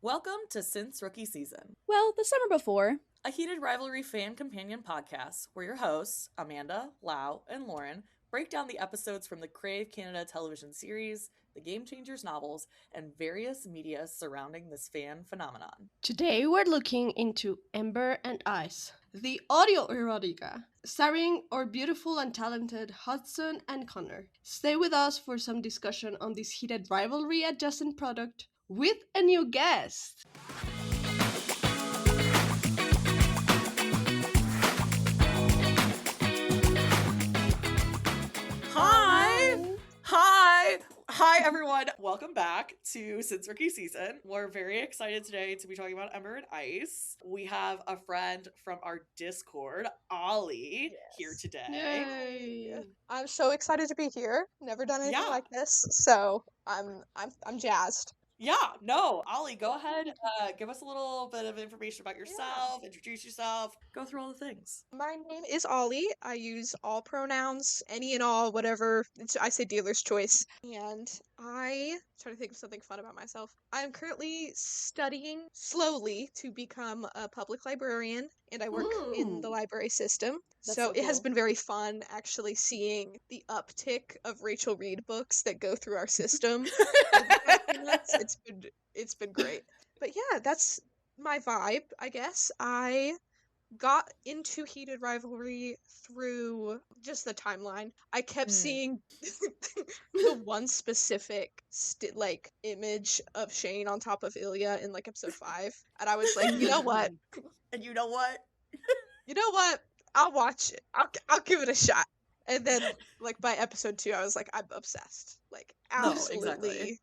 Welcome to Since Rookie Season, Well, the summer before. a heated rivalry fan companion podcast where your hosts, Amanda, Lau, and Lauren, break down the episodes from the Crave Canada television series, the Game Changers novels, and various media surrounding this fan phenomenon. Today we're looking into Ember and Ice, the audio erotica, starring our beautiful and talented Hudson and Connor. Stay with us for some discussion on this heated rivalry adjacent product with a new guest. Hi, everyone. Welcome back to Since Rookie Season. We're very excited today to be talking about Ember and Ice. We have a friend from our Discord, Ollie, here today. Yay! I'm so excited to be here. Never done anything like this, so I'm jazzed. Yeah, no, Ollie, go ahead. Give us a little bit of information about yourself, introduce yourself, go through all the things. My name is Ollie. I use all pronouns, any and all, whatever. I say dealer's choice. And I'm trying to think of something fun about myself. I'm currently studying slowly to become a public librarian, and I work in the library system. So it has been very fun actually seeing the uptick of Rachel Reed books that go through our system. It's been great. But yeah, that's my vibe, I guess. I got into heated rivalry through just the timeline. I kept seeing the one specific image of Shane on top of Ilya in episode 5, and I was like, you know what? And you know what? You know what? I'll watch it. I'll give it a shot. And then by episode 2, I was like, I'm obsessed. Absolutely. No, exactly.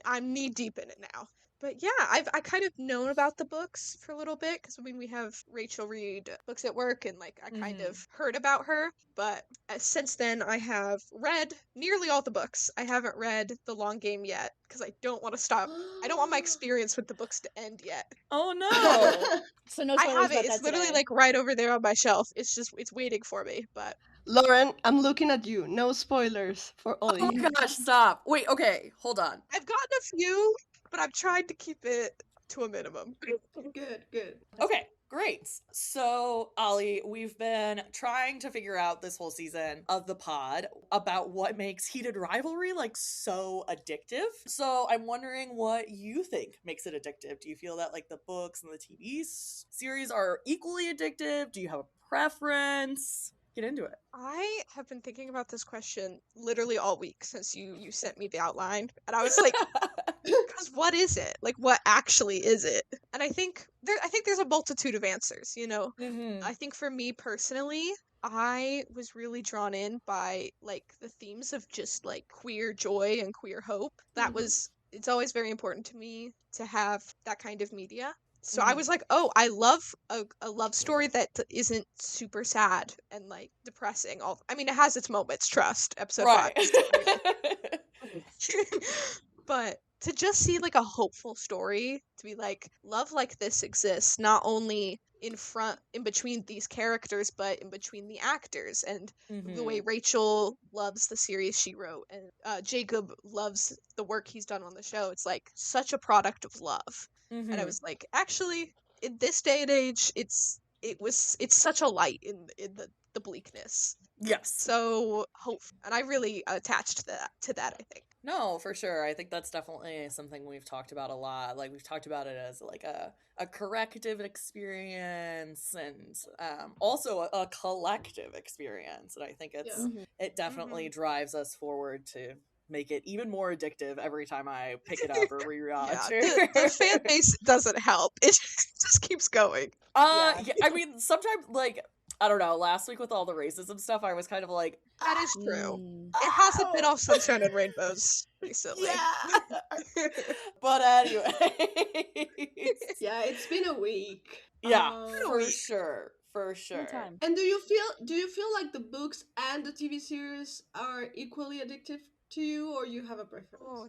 I'm knee deep in it now. But yeah, I kind of known about the books for a little bit because we have Rachel Reed books at work, and I kind of heard about her. But since then, I have read nearly all the books. I haven't read The Long Game yet because I don't want to stop. I don't want my experience with the books to end yet. Oh no! So no I spoilers have it. about It's that literally today. right over there on my shelf. It's waiting for me. But Lauren, I'm looking at you. No spoilers for Ollie. Oh gosh, stop. Wait, okay, hold on. I've gotten a few, but I've tried to keep it to a minimum. Good. Okay, great. So, Ollie, we've been trying to figure out this whole season of the pod about what makes heated rivalry so addictive. So, I'm wondering what you think makes it addictive. Do you feel that the books and the TV series are equally addictive? Do you have a preference? Get into it. I have been thinking about this question literally all week since you sent me the outline, and I was like, because what is it? What actually is it? And I think there's a multitude of answers. I think for me personally, I was really drawn in by the themes of just queer joy and queer hope. It's always very important to me to have that kind of media. So I was like, oh, I love a love story that isn't super sad and depressing. It has its moments, trust, episode 5. But to just see a hopeful story, to be love like this exists, not only in between these characters, but in between the actors, and the way Rachel loves the series she wrote, and Jacob loves the work he's done on the show. It's such a product of love. And I was like, actually, in this day and age, it's such a light in the bleakness. Yes. So hope, and I really attached to that. I think. No, for sure. I think that's definitely something we've talked about a lot. We've talked about it as a corrective experience, and also a collective experience. And I think it definitely drives us forward to make it even more addictive every time I pick it up or rewatch. The fan base doesn't help. It just keeps going. Yeah, sometimes I don't know, last week with all the racism stuff, I was kind of like, that is true. It hasn't been all sunshine and rainbows recently. Yeah. But anyway. Yeah, it's been a week. Yeah, for sure. And do you feel like the books and the TV series are equally addictive to you, or you have a preference? Oh,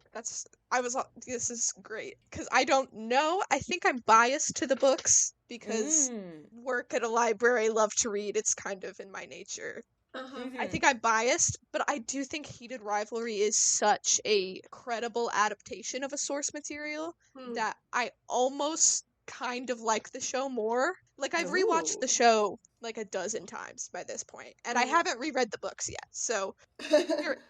this is great, because I don't know. I think I'm biased to the books because work at a library, love to read. It's kind of in my nature. Uh-huh. I think I'm biased, but I do think Heated Rivalry is such a credible adaptation of a source material Hmm. that I almost kind of like the show more. Like, I've rewatched Ooh. the show like a dozen times by this point, and I Mm. haven't reread the books yet, so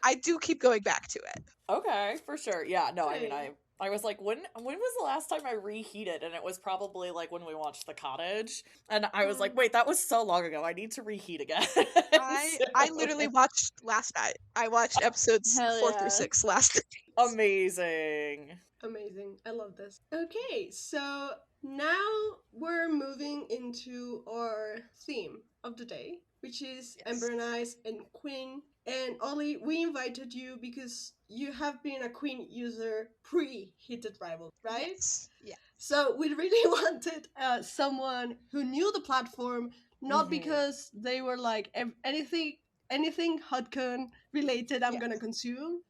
I do keep going back to it. Okay, for sure. Yeah, no, I mean, Right. I was like, when was the last time I reheated? And it was probably like when we watched The Cottage. And I was like, Mm. wait, that was so long ago. I need to reheat again. I literally watched last night. I watched episodes Hell 4 through yeah. 6 last night. Amazing. Amazing. I love this. Okay, so now we're moving into our theme of the day, which is Yes. Ember and Ice and Quinn. And Ollie, we invited you because you have been a Quinn user pre-Heated Rival, right? Yes. Yeah. So we really wanted someone who knew the platform, not Mhm. because they were like anything Hudcon related I'm Yeah. gonna consume.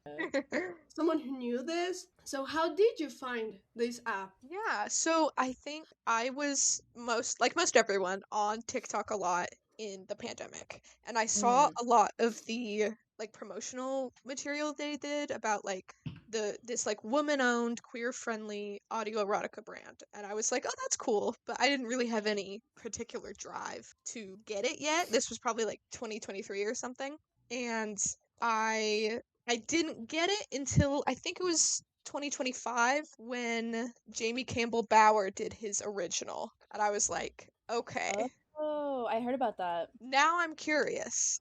Someone who knew this. So how did you find this app? Yeah, so I think I was like most everyone on TikTok a lot in the pandemic, and I saw a lot of the like promotional material they did about like this like woman-owned queer-friendly audio erotica brand, and I was like, "Oh, that's cool," but I didn't really have any particular drive to get it yet. This was probably like 2023 or something, and I I didn't get it until I think it was 2025 when Jamie Campbell Bower did his original. And I was like, okay, Oh, I heard about that. now I'm curious.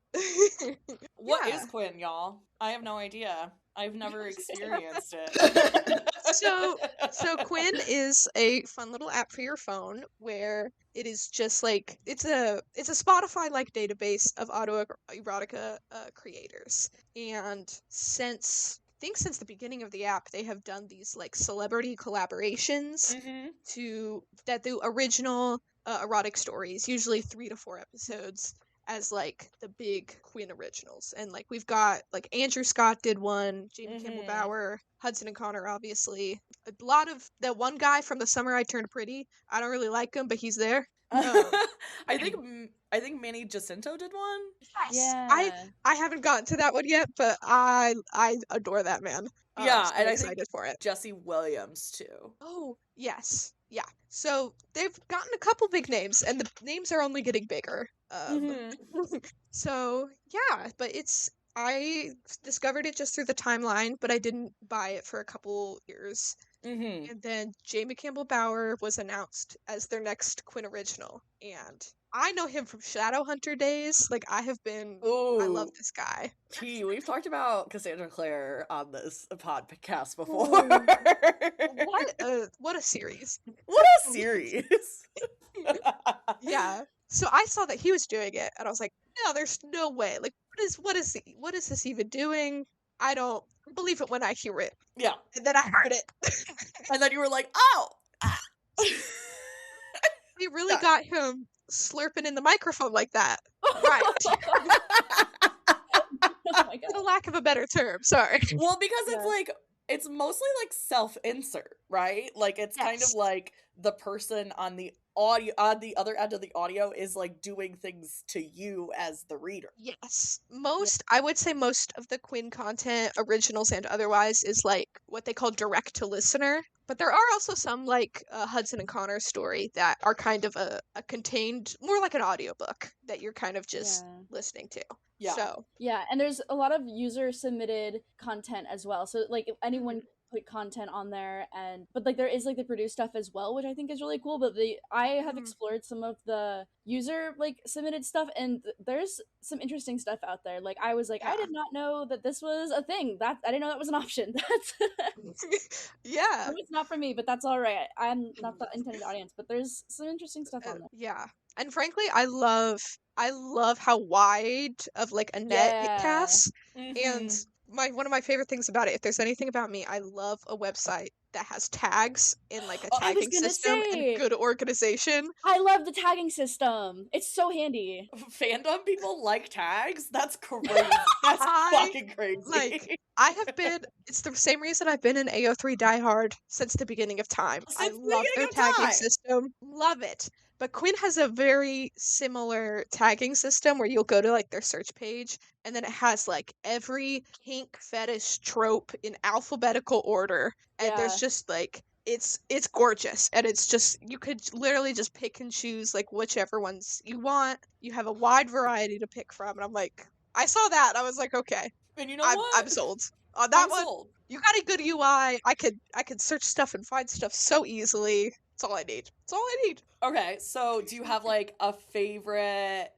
What Yeah. is Quinn, y'all? I have no idea. I've never experienced it. So Quinn is a fun little app for your phone where it is just like it's a Spotify like database of auto erotica creators. And since I think since the beginning of the app, they have done these like celebrity collaborations Mhm. that do original erotic stories, usually 3 to 4 episodes, as like the big Queen originals. And like we've got like Andrew Scott did one, Jamie Campbell Mhm. Bower, Hudson and Connor, obviously. A lot of that one guy from The Summer I Turned Pretty. I don't really like him, but he's there. I think Manny Jacinto did one. Yes, Yeah. I haven't gotten to that one yet, but I adore that man. Yeah, So and I'm I think excited for it. Jesse Williams too. Oh, yes. Yeah. So they've gotten a couple big names, and the names are only getting bigger. Mhm. So yeah, but I discovered it just through the timeline, but I didn't buy it for a couple years. Mhm. And then Jamie Campbell Bower was announced as their next Quinn original, and I know him from Shadowhunter days. Like I love Ooh. this guy. We've talked about Cassandra Clare on this podcast before. Ooh, what a series. What a series. Yeah. So I saw that he was doing it, and I was like, "No, there's no way. Like, what is this even doing? I don't believe it when I hear it." Yeah. And then I heard it. And then you were like, oh! They really Yeah. got him slurping in the microphone like that. Right. Oh my For god. lack of a better term. Sorry. Well, because it's Yeah. like, it's mostly like self-insert, right? Like it's kind of Yes. like the person on the audio, on the other end of the audio is like doing things to you as the reader. Yes. I would say most of the Quinn content, originals and otherwise, is like what they call direct to listener. But there are also some like Hudson and Connor's story that are kind of a contained, more like an audiobook that you're kind of just Yeah. listening to. Yeah. So, Yeah, and there's a lot of user submitted content as well. So like if anyone put content on there, but like there is like the produced stuff as well, which I think is really cool. But I have Mhm. explored some of the user like submitted stuff, and there's some interesting stuff out there. Like I was like, I Yeah. did not know that this was a thing. That I didn't know that was an option. That's Yeah. it's not for me, but that's all right. I'm not the intended audience, but there's some interesting stuff on there. Yeah. And frankly, I love how wide of like a net it Yeah. casts. And Mhm. one of my favorite things about it, if there's anything about me, I love a website that has tags in like a Oh, I was tagging gonna system and say. good organization. I love the tagging system. It's so handy. Fandom people like tags? That's crazy. That's fucking crazy. Like, I have been, it's the same reason I've been in AO3 Die Hard since the beginning of time. I Since the love their beginning of tagging time. system. Love it. But Quinn has a very similar tagging system where you'll go to like their search page and then it has like every kink fetish trope in alphabetical order. And there's Yeah. just like it's gorgeous and it's just you could literally just pick and choose like whichever ones you want. You have a wide variety to pick from and I'm like I saw that and I was like, okay, And you know I'm what? sold. On that I'm one, sold. you got a good UI. I could search stuff and find stuff so easily. That's all I need. That's all I need. Okay, so do you have like a favorite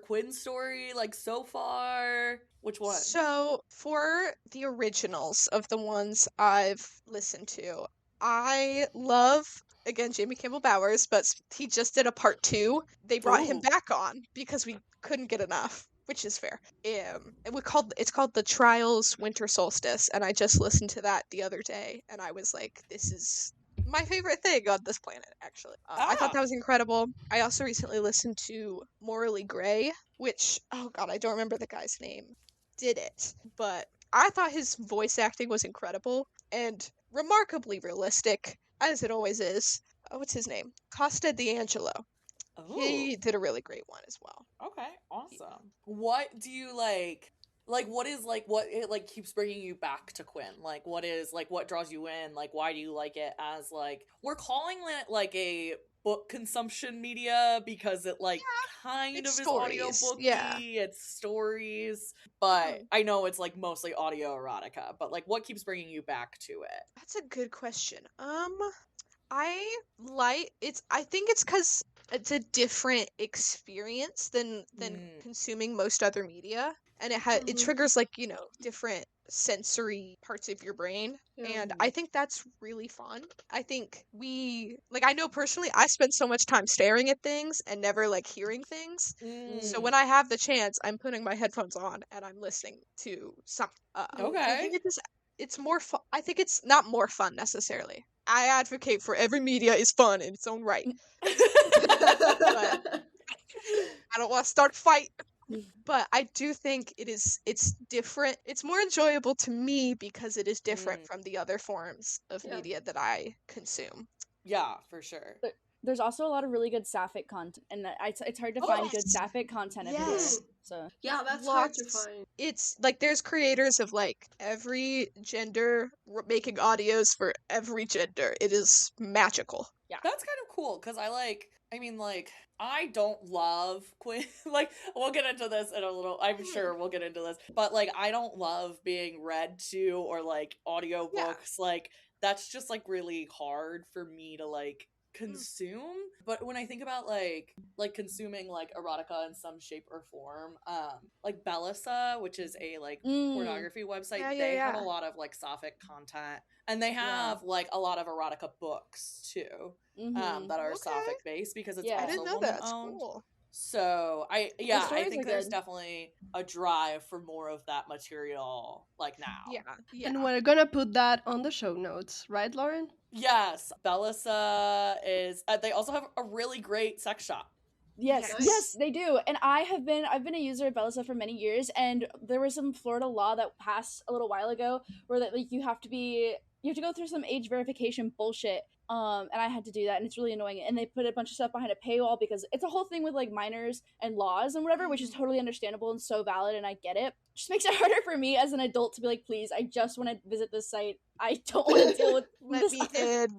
Quinn story like so far? Which one? So, for the originals of the ones I've listened to, I love, again, Jamie Campbell Bowers, but he just did a part 2. They brought him Ooh. back on because we couldn't get enough, which is fair. It's called The Trials Winter Solstice, and I just listened to that the other day, and I was like, this is my favorite thing on this planet, actually. I thought Ah. that was incredible. I also recently listened to Morally Grey, which, oh god, I don't remember the guy's name did it, but I thought his voice acting was incredible and remarkably realistic, as it always is. What's his name? Costa D'Angelo. Oh. He did a really great one as well. Okay, awesome. What do you like? Like, what is like what it like keeps bringing you back to Quinn? Like, what is like what draws you in? Like, why do you like it? As like we're calling it like a book consumption media because it like kind It's of is stories, yeah. audiobooky. It's stories, but Mhm. I know it's like mostly audio erotica. But like, what keeps bringing you back to it? That's a good question. I like it's I think it's cuz it's a different experience than Mm, consuming most other media and it Mhm. triggers like, different sensory parts of your brain Yeah. and I think that's really fun. I think I know personally I spend so much time staring at things and never like hearing things. So mm. when I have the chance, I'm putting my headphones on and I'm listening to something. And I Okay. think it's more fun. I think it's not more fun necessarily. I advocate for every media is fun in its own right, but I don't want to start a fight. But I do think it's different. It's more enjoyable to me because it is different Mm, from the other forms of Yeah. media that I consume. yeah, for sure. But there's also a lot of really good sapphic content, and it's hard to Oh, find good yes. sapphic content everywhere. Yes. Mm. So Yeah, that's hard to Lots. find. It's like there's creators of like every gender making audios for every gender. It is magical. Yeah. That's kind of cool because I mean, like, I don't love Quinn. Like, we'll get into this in a little, I'm sure we'll get into this, but like, I don't love being read to or like Yeah. audiobooks. Like, that's just like really hard for me to like Mm. consume. But when I think about like consuming like erotica in some shape or form, like Bellisa, which is a like mm, pornography website, Yeah, yeah, they have a yeah. lot of like sapphic content and they yeah. have like a lot of erotica books too, Mm-hmm. that are Okay. sapphic based because it's I Yeah. didn't also know woman that. That's owned. cool. So The I stories are think there's good. definitely a drive for more of that material like Yeah. now. Yeah. And we're gonna put that on the show notes, right, Lauren? Yes, Bellisa is. They also have a really great sex shop. Yes, yes, Yes. they do. And I've been a user of Bellisa for many years, and there was some Florida law that passed a little while ago where that like you have to go through some age verification bullshit. And I had to do that, and it's really annoying. And they put a bunch of stuff behind a paywall because it's a whole thing with like minors and laws and whatever, which is Mhm. totally understandable and so valid, and I get it. Just makes it harder for me as an adult to be like, please, I just want to visit this site. I don't want to deal with Let this me other in.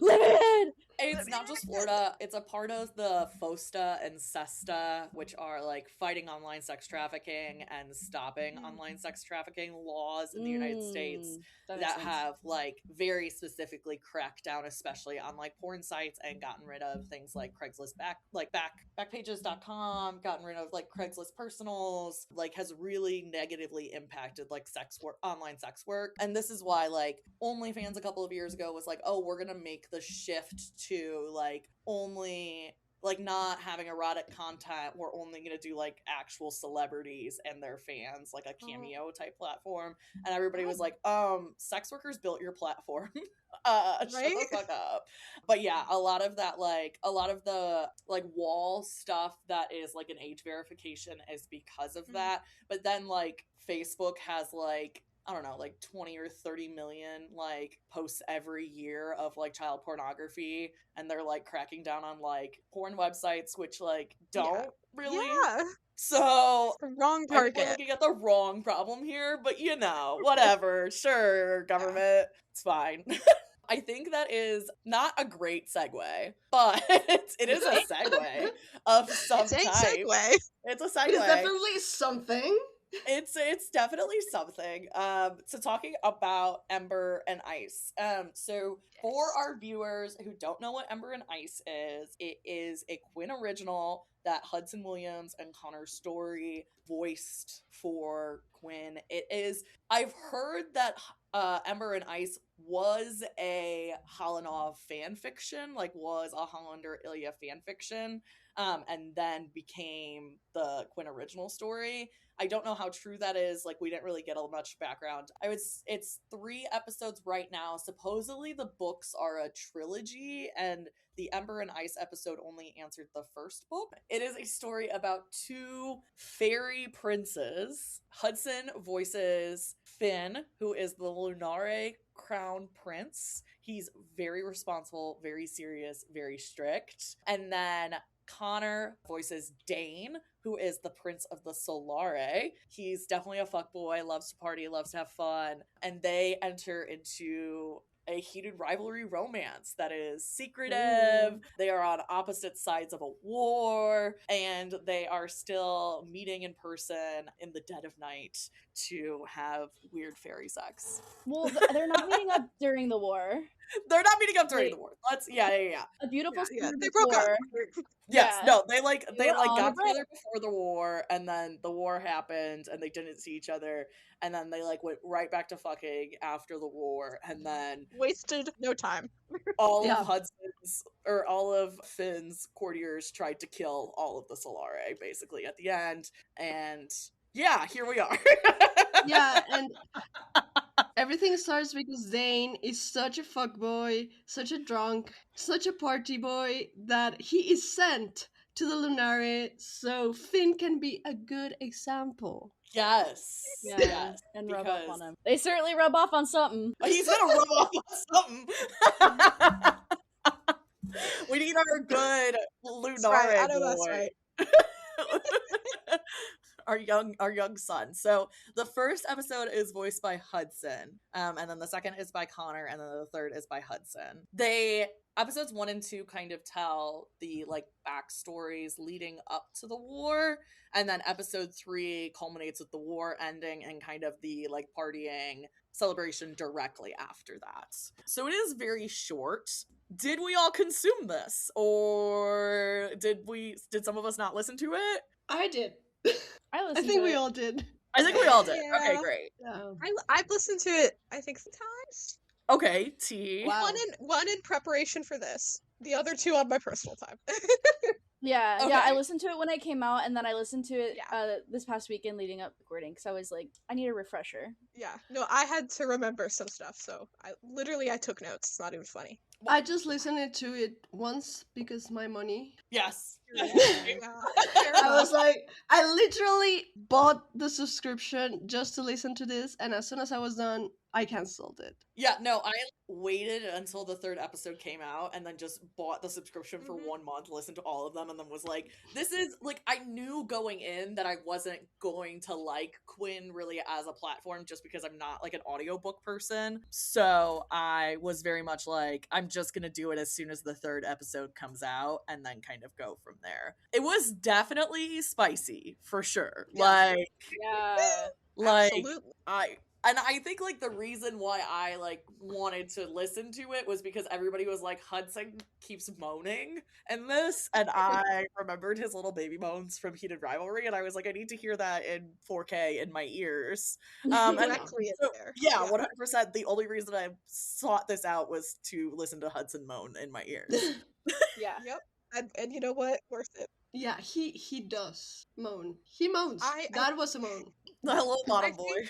limit. It's not just Florida, it's a part of the FOSTA and SESTA, which are like fighting online sex trafficking and stopping Mhm. online sex trafficking laws in the United States That makes that sense. have like very specifically cracked down, especially on like porn sites and gotten rid of things like Craigslist backpages.com, gotten rid of like Craigslist personals, like has really negatively impacted like sex work, online sex work. And this is why like OnlyFans a couple of years ago was like, oh, we're gonna make the shift to like only like not having erotic content. We're only gonna do like actual celebrities and their fans, like a Cameo type platform. And everybody was like, sex workers built your platform. Shut the Right? fuck up. But yeah, a lot of that, like a lot of the like wall stuff that is like an age verification is because of Mhm. that. But then like Facebook has like I don't know, like 20 or 30 million like posts every year of like child pornography, and they're like cracking down on like porn websites which like don't really. Yeah. So The wrong I think we're target. looking at the wrong problem here, but whatever. Sure, government, it's fine. I think that is not a great segue, but it is a segue of some It's a type. segue. It's a It's segue. definitely something. It's definitely something. So talking about Ember and Ice. So for Yes. our viewers who don't know what Ember and Ice is, it is a Quinn original that Hudson Williams and Connor Story voiced for Quinn. It is. I've heard that Ember and Ice was a Halanov fan fiction, like was a Hollander Ilya fan fiction, and then became the Quinn original story. I don't know how true that is. Like, we didn't really get much background. It's 3 episodes right now. Supposedly, the books are a trilogy, and the Ember and Ice episode only answered the first book. It is a story about 2 fairy princes. Hudson voices Finn, who is the Lunare crown prince. He's very responsible, very serious, very strict. And then Connor voices Dane, who is the prince of the Solare. He's definitely a fuckboy, loves to party, loves to have fun, and they enter into a heated rivalry romance that is secretive. Ooh. They are on opposite sides of a war, and they are still meeting in person in the dead of night to have weird fairy sex. Well, they're not meeting up during the war. They're not meeting up during the war. Yeah. A beautiful Yeah, summer they broke up. before. Yes, Yeah. no, they They were on got a break. together before the war, and then the war happened, and they didn't see each other, and then they like went right back to fucking after the war, and then Wasted no time. all Yeah. all of Finn's courtiers tried to kill all of the Solare basically at the end, and yeah, here we are. Yeah, and everything starts because Zane is such a fuckboy, such a drunk, such a party boy that he is sent to the Lunare so Finn can be a good example. Yes. Yeah, Yes. and rub off because on him. They certainly rub off on something. he's gonna rub off on something. We need our good Lunare right, I know boy. that's right. Our young son. So the first episode is voiced by Hudson, and then the second is by Connor, and then the third is by Hudson. Episodes 1 and 2 kind of tell the like backstories leading up to the war, and then episode 3 culminates with the war ending and kind of the like partying celebration directly after that. So it is very short. Did we all consume this, or did some of us not listen to it? I did. I I listened think to we it. all did. I think we all did. Yeah. Okay, great. Yeah. I've listened to it, I think, 3 times. Okay, T. Wow. One in preparation for this. The other 2 on my personal time. Yeah, Okay. yeah. I listened to it when it came out, and then I listened to it Yeah. this past weekend leading up to recording, because I was like, I need a refresher. Yeah. No, I had to remember some stuff, so I took notes. It's not even funny. I just listened to it once because my money. Yes. Yeah. Fair I was enough. like, I literally bought the subscription just to listen to this, and as soon as I was done, I canceled it. Yeah, no, I waited until the 3rd episode came out and then just bought the subscription for Mhm. 1 month, listened to all of them, and then was like, this is, like, I knew going in that I wasn't going to like Quinn really as a platform just because I'm not, like, an audiobook person. So I was very much like, I'm just gonna do it as soon as the 3rd episode comes out and then kind of go from there. It was definitely spicy, for sure. Yeah. Yeah. Absolutely. I think like the reason why I like wanted to listen to it was because everybody was like, Hudson keeps moaning in this, and I remembered his little baby moans from Heated Rivalry, and I was like, I need to hear that in 4K in my ears. And Directly in so, there. yeah, 100%. The only reason I sought this out was to listen to Hudson moan in my ears. Yeah. Yep. And you know what? Worth it. Yeah, he does moan. He moans. I- That was a moan. Hello, I bottom boy. think-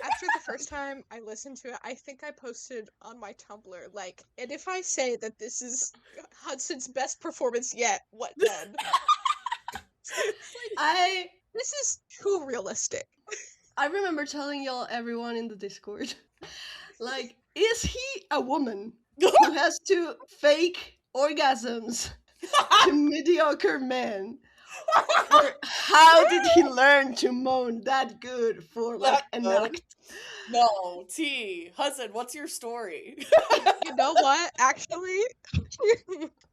After the first time I listened to it, I think I posted on my Tumblr, like, and if I say that this is Hudson's best performance yet, what then? I This is too realistic. I remember telling y'all, everyone in the Discord, like, is he a woman who has to fake orgasms to mediocre men? Or how did he learn to moan that good for like That an good? act? No, T. Hudson, what's your story? You know what? Actually,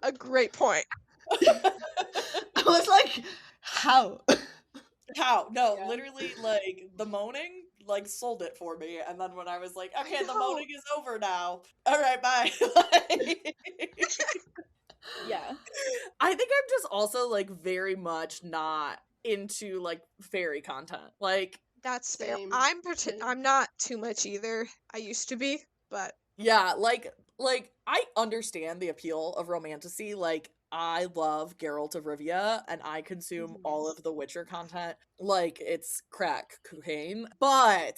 a great point. I was like, how? How? No, Yeah. literally, like, the moaning, like, sold it for me. And then when I was like, okay, the know. moaning is over now. All right, bye. Yeah. I think I'm just also, like, very much not into, like, fairy content. Like, That's fair. Same. I'm not too much either. I used to be, but yeah, like, I understand the appeal of romantasy. Like, I love Geralt of Rivia, and I consume all of the Witcher content like it's crack cocaine. But,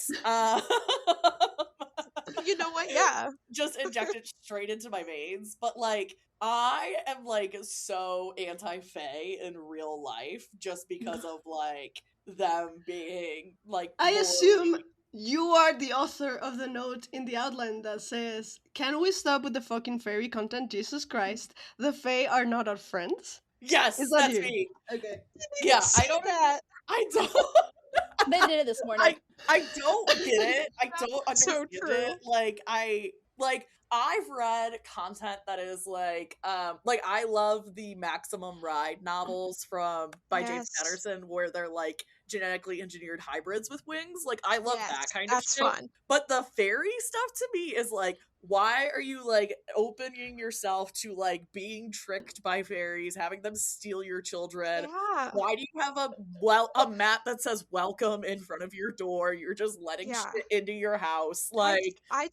you know what? Yeah. just inject it straight into my veins. But like, I am like so anti-fae in real life just because of like them being like. I assume morally- you are the author of the note in the outline that says, "Can we stop with the fucking fairy content? Jesus Christ, the Fae are not our friends." Yes, Is that that's you? me. Okay. Yeah, Say I don't. that. I don't. They did it this morning. I don't get it. I don't That's so understand true. it. Like I've read content that is like I love the Maximum Ride novels by James Yes. Patterson where they're like genetically engineered hybrids with wings. Like I love that Yes, kind of that's shit. fun. But the fairy stuff to me is like, why are you like opening yourself to like being tricked by fairies, having them steal your children? Yeah. Why do you have a mat that says welcome in front of your door? You're just letting Yeah. shit into your house. Like I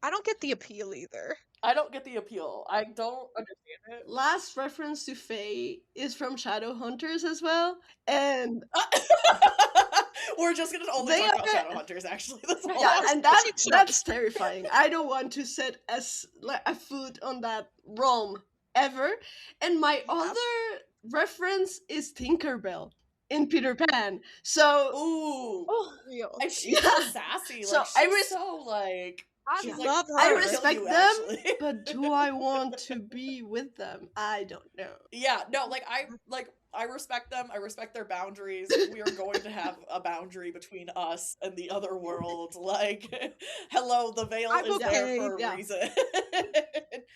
don't get the appeal either. I don't get the appeal. I don't understand it. Last reference to Fae is from Shadowhunters as well, and We're just gonna only They talk about are- Shadowhunters, actually. That's all. yeah, and that's Cheap shots. terrifying. I don't want to set a foot on that realm ever. And my Yeah. other reference is Tinkerbell in Peter Pan. So Ooh. Oh, Real. And she's so Yeah. sassy. So Like I she's so like I she's love like, her. "I'll I kill respect you," them, actually. but do I want to be with them? I don't know. Yeah, no, I respect them. I respect their boundaries. We are going to have a boundary between us and the other world. Like, hello, the veil I'm is there okay. for a Yeah. reason.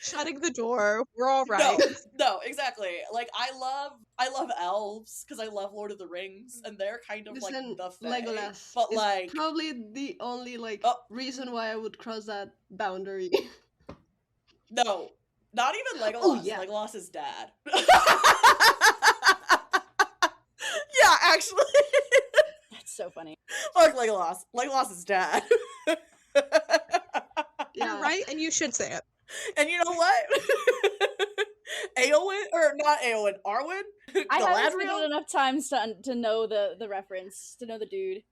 Shutting the door. We're all right. No, exactly. Like, I love elves because I love Lord of the Rings, and they're kind of like Listen, the Fae. Legolas But is like, probably the only Oh. reason why I would cross that boundary. no, not even Legolas. Oh, yeah. Legolas's dad. Yeah, actually. that's so funny. Fuck Legolas. Legolas's dad. Yeah. You're right, and you should say it. And you know what? Eowyn, or not Eowyn, Arwen? I haven't spent Galadriel? enough times to know the reference, to know the dude.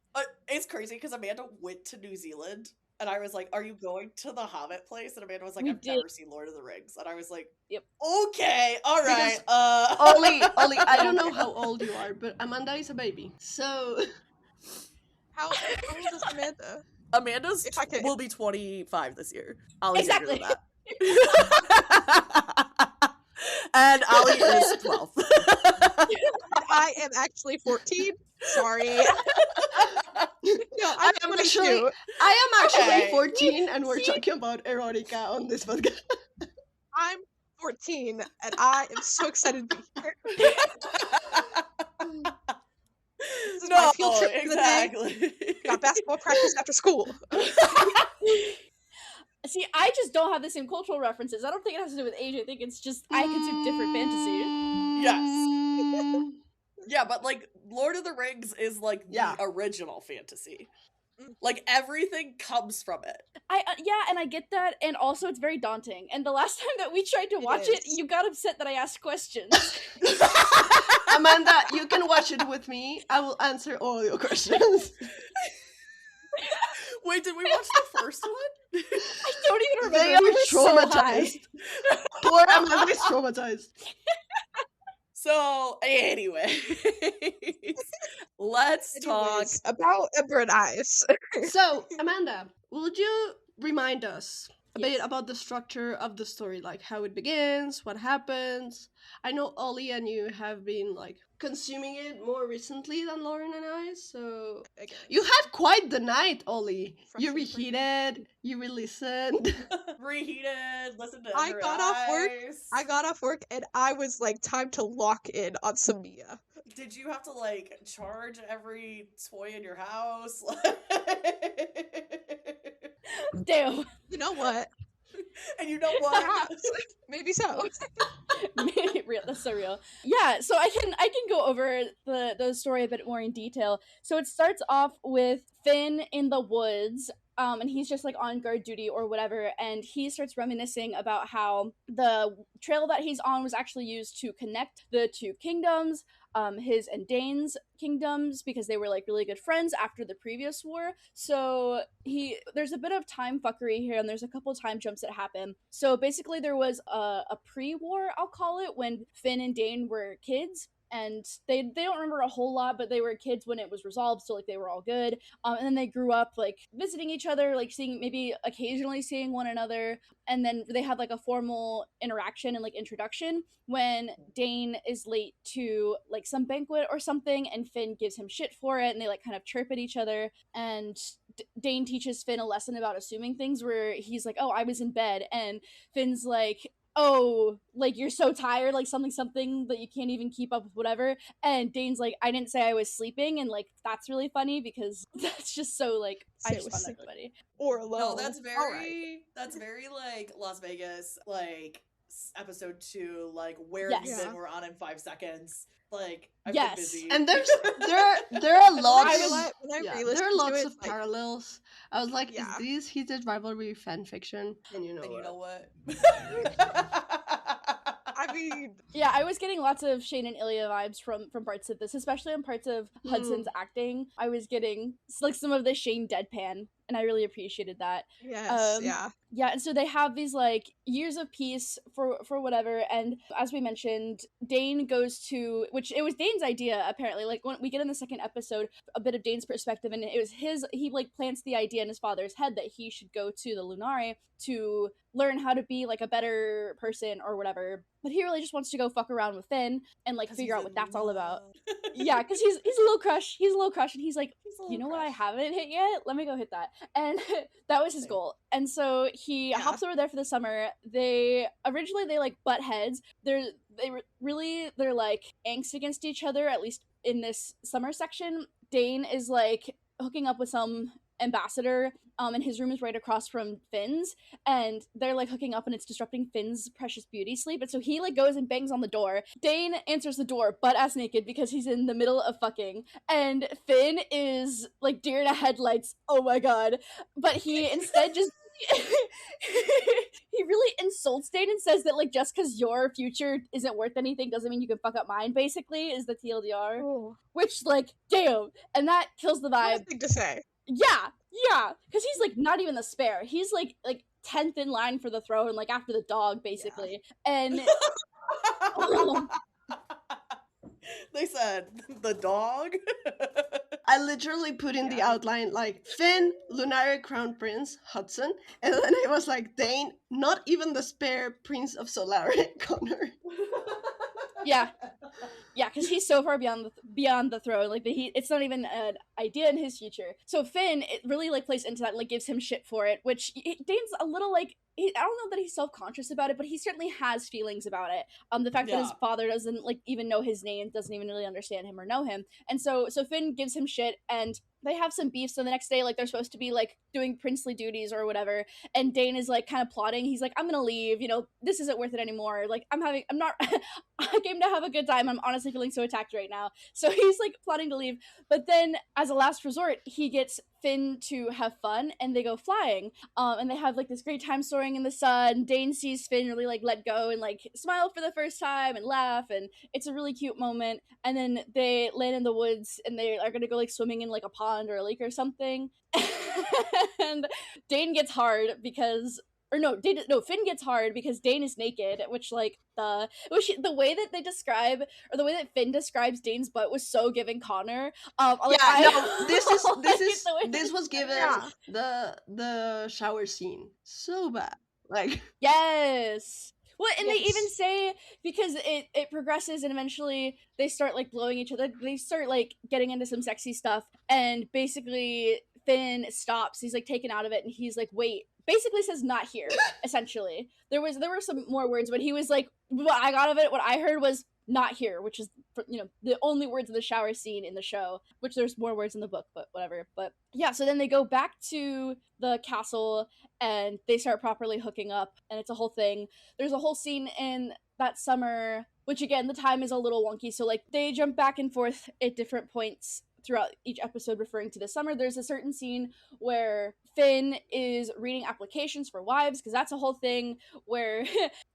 It's crazy because Amanda went to New Zealand, and I was like, "Are you going to the Hobbit place?" And Amanda was like, We "I've did. never seen Lord of the Rings," and I was like, Yep. Okay, all right." Ollie, I don't know how old you are, but Amanda is a baby. So How old is Amanda? Amanda's If I could- will be 25 this year. Ollie's younger than Exactly. that. And Ollie is 12. I am actually 14. Sorry. No, I'm am 22. actually- I am actually Okay. 14, and we're talking about erotica on this podcast. I'm 14, and I am so excited to be here. This is my field trip for the day. exactly. Got basketball practice after school. See, I just don't have the same cultural references. I don't think it has to do with age. I think it's just I consume different fantasy. Yes. Yeah, but like Lord of the Rings is like Yeah. the original fantasy. Like everything comes from it. Yeah, and I get that, and also it's very daunting. And the last time that we tried to It watch it, is. you got upset that I asked questions. Amanda, you can watch it with me. I will answer all your questions. Wait, did we watch the first one? I don't even remember. They are We were so high. traumatized. Poor Amanda is traumatized. So, anyways, Let's talk. Anyways, about Ember Ice. So, Amanda, would you remind us a bit Yes. about the structure of the story, like how it begins, what happens? I know Ollie and you have been like consuming it more recently than Lauren and I, so Again, you had quite the night, Ollie. You Frustrating for you. reheated, you re-listened. Reheated, listen to I Ember got off work. Ice. I got off work and I was like, time to lock in on some Mia. Did you have to like charge every toy in your house? Damn. You know what? And you know what? Perhaps. Maybe so. Real, that's so real. Yeah, so I can go over the story a bit more in detail. So it starts off with Finn in the woods, and he's just like on guard duty or whatever, and he starts reminiscing about how the trail that he's on was actually used to connect the two kingdoms, his and Dane's kingdoms, because they were like really good friends after the previous war. So there's a bit of time fuckery here, and there's a couple time jumps that happen. So basically there was a pre-war, I'll call it, when Finn and Dane were kids, and they don't remember a whole lot, but they were kids when it was resolved, so like they were all good. And then they grew up like visiting each other, like seeing, maybe occasionally seeing one another, and then they had like a formal interaction and like introduction when Dane is late to like some banquet or something, and Finn gives him shit for it, and they like kind of chirp at each other, and Dane teaches Finn a lesson about assuming things, where he's like, oh, I was in bed, and Finn's like, oh, like you're so tired, like something that you can't even keep up with whatever. And Dane's like, I didn't say I was sleeping, and like that's really funny because that's just so like I Say it just was found that sleeping. funny. Or alone. No, that's Alright. very like Las Vegas, like episode 2, like where Yes. you've been, Yeah. we're on in 5 seconds. Like I've Yes. been busy. And there are lots When of I yeah, re-listened there are to lots it, of like, parallels. I was like, Yeah. is this heated rivalry fan fiction? And you know and you what? know what? I mean, Yeah, I was getting lots of Shane and Ilya vibes from parts of this, especially on parts of Hudson's acting. I was getting like some of the Shane deadpan, and I really appreciated that. yes, yeah. Yeah, and so they have these like years of peace for whatever, and as we mentioned, Dane goes to, which it was Dane's idea apparently. Like when we get in the second episode, a bit of Dane's perspective, and it was he like plants the idea in his father's head that he should go to the Lunare to learn how to be like a better person or whatever. But he really just wants to go fuck around with Finn and like 'Cause figure he's out what in that's all about. love. Yeah, because he's a little crush. He's a little crush, and he's like, He's a you little know what I crush. haven't hit yet? Let me go hit that. And that was his Same. goal. And so he Yeah. hops over there for the summer. They like butt heads. They're like angst against each other, at least in this summer section. Dane is like hooking up with some ambassador, and his room is right across from Finn's, and they're like hooking up, and it's disrupting Finn's precious beauty sleep, and so he like goes and bangs on the door. Dane answers the door butt ass naked because he's in the middle of fucking, and Finn is like deer in headlights, oh my god, but he instead just he really insults Dane and says that like just because your future isn't worth anything doesn't mean you can fuck up mine, basically, is the TLDR. Oh, Which like damn, and that kills the what a vibe. thing to say. Yeah, because he's like not even the spare. He's like 10th in line for the throne, like after the dog, basically. And They said the dog. I literally put in the outline like Finn, Lunare Crown Prince, Hudson, and then I was like Dane, not even the spare Prince of Solare, Connor. yeah, because he's so far beyond the throne. Like it's not even an idea in his future. So Finn, it really like plays into that, like gives him shit for it. Which Dane's a little like, I don't know that he's self-conscious about it, but he certainly has feelings about it. The fact that his father doesn't like even know his name, doesn't even really understand him or know him, and so Finn gives him shit, and they have some beef. So the next day, like they're supposed to be like doing princely duties or whatever, and Dane is like kind of plotting. He's like, I'm gonna leave. You know, this isn't worth it anymore. Like I'm not. I came to have a good time. I'm honestly feeling so attacked right now. So he's like plotting to leave, but then as a last resort, he gets Finn to have fun, and they go flying. And they have like this great time soaring in the sun. Dane sees Finn really like let go and like smile for the first time and laugh, and it's a really cute moment. And then they land in the woods, and they are gonna go like swimming in like a pond or a lake or something. And Dane gets hard because or no, Finn gets hard because Dane is naked, which like the way that they describe, or the way that Finn describes Dane's butt was so giving Connor. Like, yeah, no, this was given Yeah. the shower scene so bad. Like, yes. Well, and they even Yes. say, because it progresses and eventually they start like blowing each other, they start like getting into some sexy stuff, and basically Finn stops, he's like taken out of it, and he's like, wait, basically says not here, essentially. There were some more words, but he was like, what I got of it, what I heard was not here, which is, you know, the only words in the shower scene in the show, which there's more words in the book, but whatever. But yeah, so then they go back to the castle and they start properly hooking up, and it's a whole thing. There's a whole scene in that summer, which again, the time is a little wonky, so like they jump back and forth at different points throughout each episode referring to the summer. There's a certain scene where Finn is reading applications for wives, because that's a whole thing where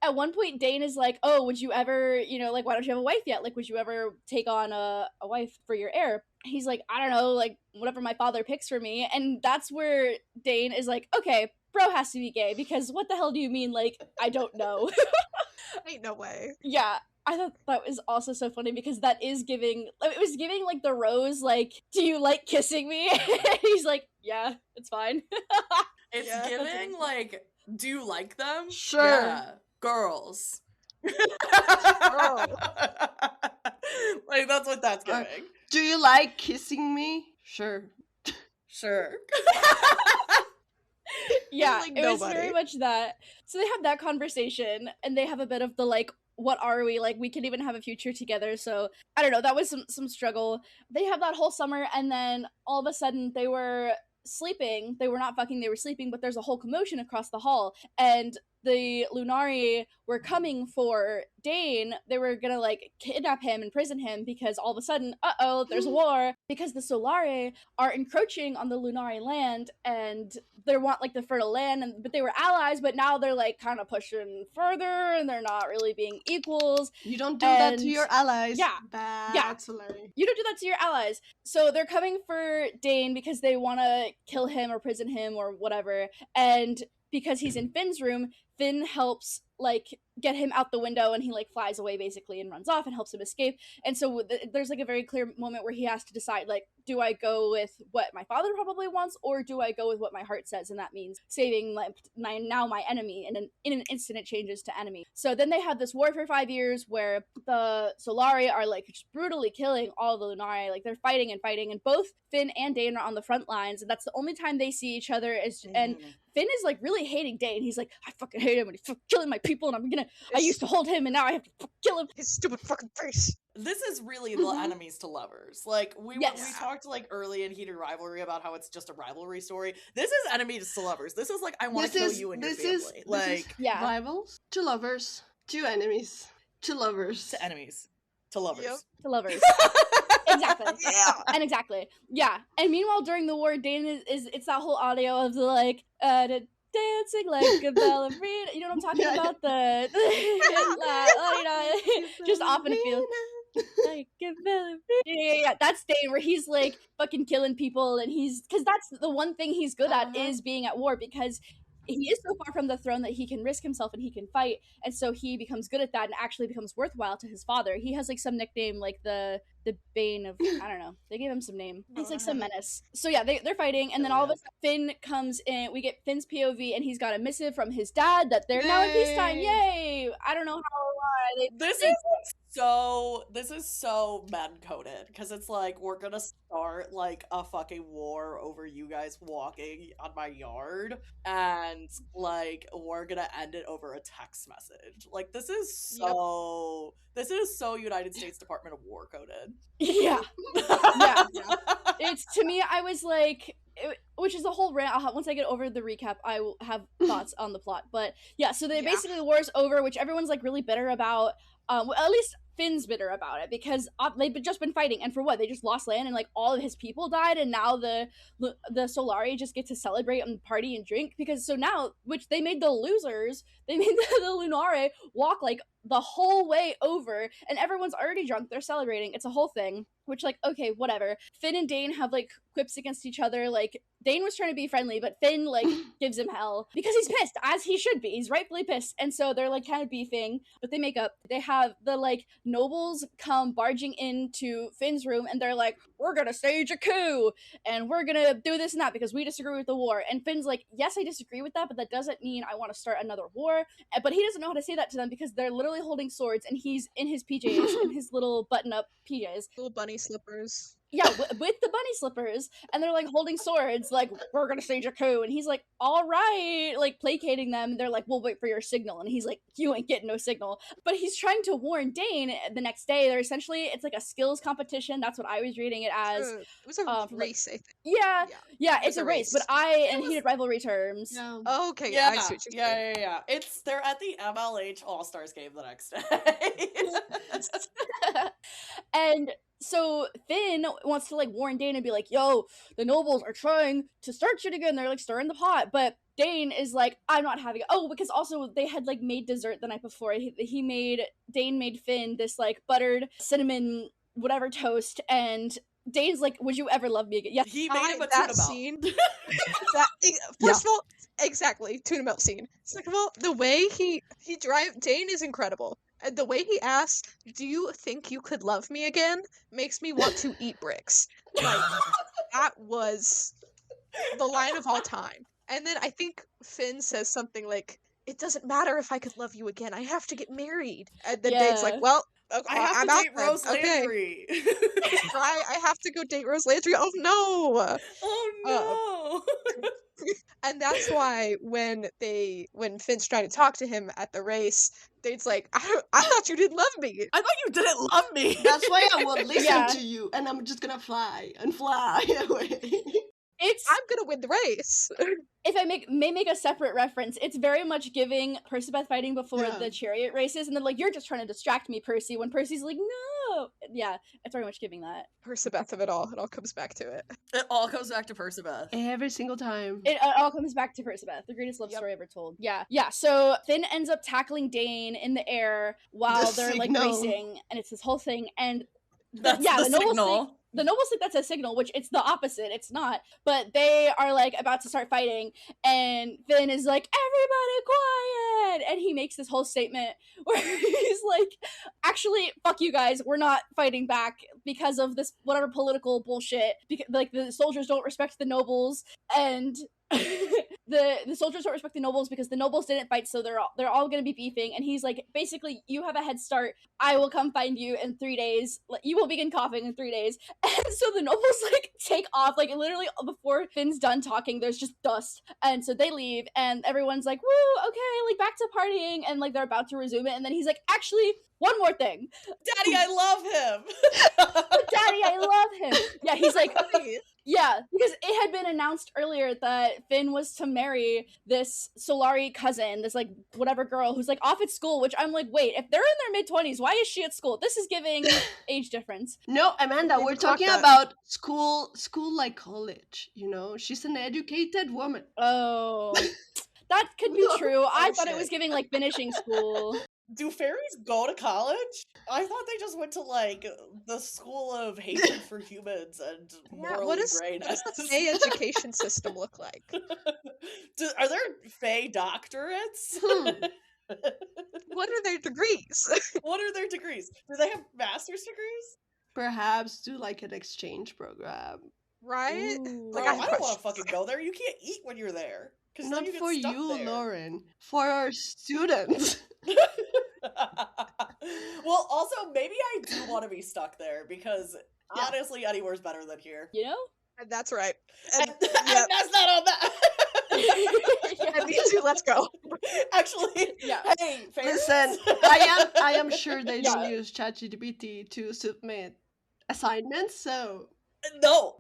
at one point Dane is like, oh, would you ever, you know, like, why don't you have a wife yet? Like, would you ever take on a wife for your heir? He's like, I don't know, like, whatever my father picks for me. And that's where Dane is like, okay, bro has to be gay, because what the hell do you mean, like, I don't know? Ain't no way. Yeah, I thought that was also so funny, because that is giving, it was giving like the Rose, like, do you like kissing me? He's like, yeah, it's fine. It's Yeah. giving, like, do you like them? Sure. Yeah. Girls. Like, that's what that's Uh, giving. do you like kissing me? Sure. Sure. Yeah, Like it was nobody. very much that. So they have that conversation, and they have a bit of the like, what are we, like, we can even have a future together. So I don't know, that was some struggle. They have that whole summer, and then all of a sudden they were sleeping. They were not fucking, they were sleeping, but there's a whole commotion across the hall, and the Lunari were coming for Dane. They were gonna like kidnap him, imprison him, because all of a sudden, there's a war, because the Solari are encroaching on the Lunari land, and they want like the fertile land, but they were allies, but now they're like kind of pushing further, and they're not really being equals. You don't do that to And- your allies. yeah, That's hilarious. You don't do that to your allies. So they're coming for Dane because they want to kill him or prison him or whatever. And because he's in Finn's room, Finn helps like get him out the window, and he like flies away basically and runs off and helps him escape. And so there's like a very clear moment where he has to decide, like, do I go with what my father probably wants, or do I go with what my heart says? And that means saving like my enemy, and in an instant it changes to enemy. So then they have this war for 5 years where the Solari are like just brutally killing all the Lunari. Like they're fighting, and both Finn and Dane are on the front lines, and that's the only time they see each other. And Finn is like really hating Dane. He's like, I fucking hate him, and he's killing my people, and I used to hold him, and now I have to kill him. His stupid fucking face. This is really the enemies to lovers. Like we Yes. talked like early in Heated Rivalry about how it's just a rivalry story. This is enemies to lovers. This is like, I want to kill you and your family. Like Yeah. Rivals to lovers to enemies to lovers to enemies to lovers. Yep. To lovers. Exactly. Yeah. And exactly. Yeah. And meanwhile, during the war, Dane is it's that whole audio of the like, dancing like a ballerina. You know what I'm talking Yeah. about? The you know, just off in a field. Like a ballerina. Yeah. That's Dane, where he's like fucking killing people, and because that's the one thing he's good at, is being at war, because he is so far from the throne that he can risk himself and he can fight, and so he becomes good at that and actually becomes worthwhile to his father. He has like some nickname, like the Bane of, I don't know, they gave him some name. He's like some menace. So yeah, they're fighting, and then all of a sudden Finn comes in. We get Finn's POV, and he's got a missive from his dad that they're now in peacetime. Yay! I don't know how or why. This is so men coded, because it's like, we're gonna start like a fucking war over you guys walking on my yard, and like we're gonna end it over a text message. Like this is so United States Department of War coded. Yeah. Yeah. It's, to me, I was like, which is a whole rant. Once I get over the recap, I will have thoughts on the plot. But yeah, so basically the war's over, which everyone's like really bitter about. Well, at least Finn's bitter about it, because they've just been fighting, and for what? They just lost land, and like all of his people died, and now the Solari just get to celebrate and party and drink, because so now, which they made the losers, they made the Lunare walk like the whole way over, and everyone's already drunk. They're celebrating. It's a whole thing. Which, like, okay, whatever. Finn and Dane have, like, quips against each other. Like, Dane was trying to be friendly, but Finn, like, gives him hell. Because he's pissed, as he should be. He's rightfully pissed. And so they're, like, kind of beefing. But they make up. They have the, like, nobles come barging into Finn's room, and they're like, we're gonna stage a coup! And we're gonna do this and that because we disagree with the war. And Finn's like, yes, I disagree with that, but that doesn't mean I want to start another war. But he doesn't know how to say that to them because they're literally holding swords, and he's in his PJs, in his little button-up PJs. Little bunny slippers. Yeah, with the bunny slippers, and they're like holding swords, like, we're gonna stage a coup, and he's like, all right, like placating them. They're like, we'll wait for your signal, and he's like, you ain't getting no signal. But he's trying to warn Dane the next day. They're essentially, it's like a skills competition. That's what I was reading it as. It was a race, I think. Yeah, it's a race. But in heated rivalry terms. Yeah. Oh, okay, Yeah, I see what you're saying. yeah. They're at the MLH All-Stars game the next day. And so Finn wants to, like, warn Dane and be like, yo, the nobles are trying to start shit again. They're, like, stirring the pot. But Dane is like, I'm not having it. Oh, because also they had, like, made dessert the night before. Dane made Finn this, like, buttered cinnamon whatever toast, and Dane's like, would you ever love me again? Yeah. He made him a that tuna scene. First of all, exactly, tuna melt scene. Second of all, the way Dane is incredible. And the way he asks, do you think you could love me again? Makes me want to eat bricks. Like, that was the line of all time. And then I think Finn says something like, it doesn't matter if I could love you again. I have to get married. And then Dane's like, well, okay, I have I'm to out date then. Rose Okay. Landry. I have to go date Rose Landry. Oh no! Oh no! And that's why when Finn's trying to talk to him at the race, Dane's like, I thought you didn't love me. I thought you didn't love me. That's why I won't listen Yeah. to you, and I'm just gonna fly away. I'm gonna win the race. If I may make a separate reference, it's very much giving Percybeth fighting before Yeah. the chariot races, and they're like, you're just trying to distract me, Percy, when Percy's like, no! Yeah, it's very much giving that. Percybeth of it all comes back to it. It all comes back to Percybeth. Every single time. It all comes back to Percybeth, the greatest love story ever told. Yeah, so Finn ends up tackling Dane in the air while The they're, like, signal. racing, and it's this whole thing, and That's yeah, the the nobles signal. think the nobles think that's a signal, which it's the opposite. It's not. But they are, like, about to start fighting, and Finn is like, everybody quiet! And he makes this whole statement where he's like, actually, fuck you guys, we're not fighting back because of this whatever political bullshit. Because, like, the soldiers don't respect the nobles, and the soldiers don't respect the nobles because the nobles didn't fight, so they're all gonna be beefing. And he's like, basically, you have a head start. I will come find you in 3 days. You will begin coughing in 3 days. And so the nobles, like, take off. Like, literally, before Finn's done talking, there's just dust. And so they leave, and everyone's like, woo, okay, like, back to partying. And, like, they're about to resume it. And then he's like, actually, one more thing. Daddy, I love him. Daddy, I love him. Yeah, he's like, Funny. yeah, because it had been announced earlier that Finn was to marry this Solari cousin, this, like, whatever girl who's, like, off at school, which I'm like, wait, if they're in their mid-20s, why is she at school? This is giving age difference. No, Amanda, Maybe we're talk talking that. about school like college, you know? She's an educated woman. Oh, that could be No, true. I oh, thought it was shit. giving, like, finishing school. Do fairies go to college? I thought they just went to, like, the school of hatred for humans and moral What does grayness. the Fae education system look like? Are there Fae doctorates? What are their degrees? What are their degrees? Do they have master's degrees? Perhaps do like an exchange program. Right? Ooh. Like, Oh, I I have don't want to questions. fucking go there. You can't eat when you're there. 'Cause then Not you get for stuck you, there. Lauren. For our students. Well, also, maybe I do want to be stuck there because Yeah. honestly, anywhere's better than here. You know? And that's right. And, And, and yep. that's not on that. And me too, let's go. Actually, Yeah. hey, Listen, fairies. I am sure they Yeah. don't use ChatGPT to submit assignments, so No.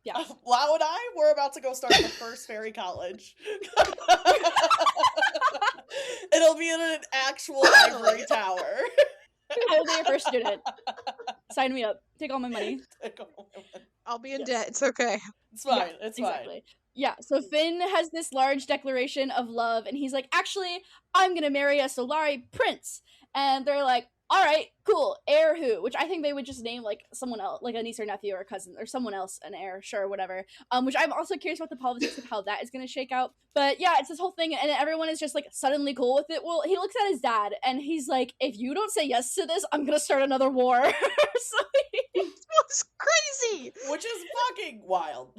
Yeah. Lau and I, we're about to go start the first fairy college. It'll be in an actual ivory tower. I will be your first student. Sign me up. Take all my money. I'll be in Yes. debt. It's okay. It's fine. Yeah, it's fine. exactly. Yeah, so Finn has this large declaration of love, and he's like, actually, I'm gonna marry a Solari prince. and they're like, all right, cool, heir who? Which I think they would just name like someone else, like a niece or nephew or a cousin or someone else an heir, sure, whatever. Which I'm also curious about the politics of how that is going to shake out. But yeah, it's this whole thing, and everyone is just like suddenly cool with it. Well, he looks at his dad, and he's like, if you don't say yes to this, I'm going to start another war. So It's crazy. Which is fucking wild.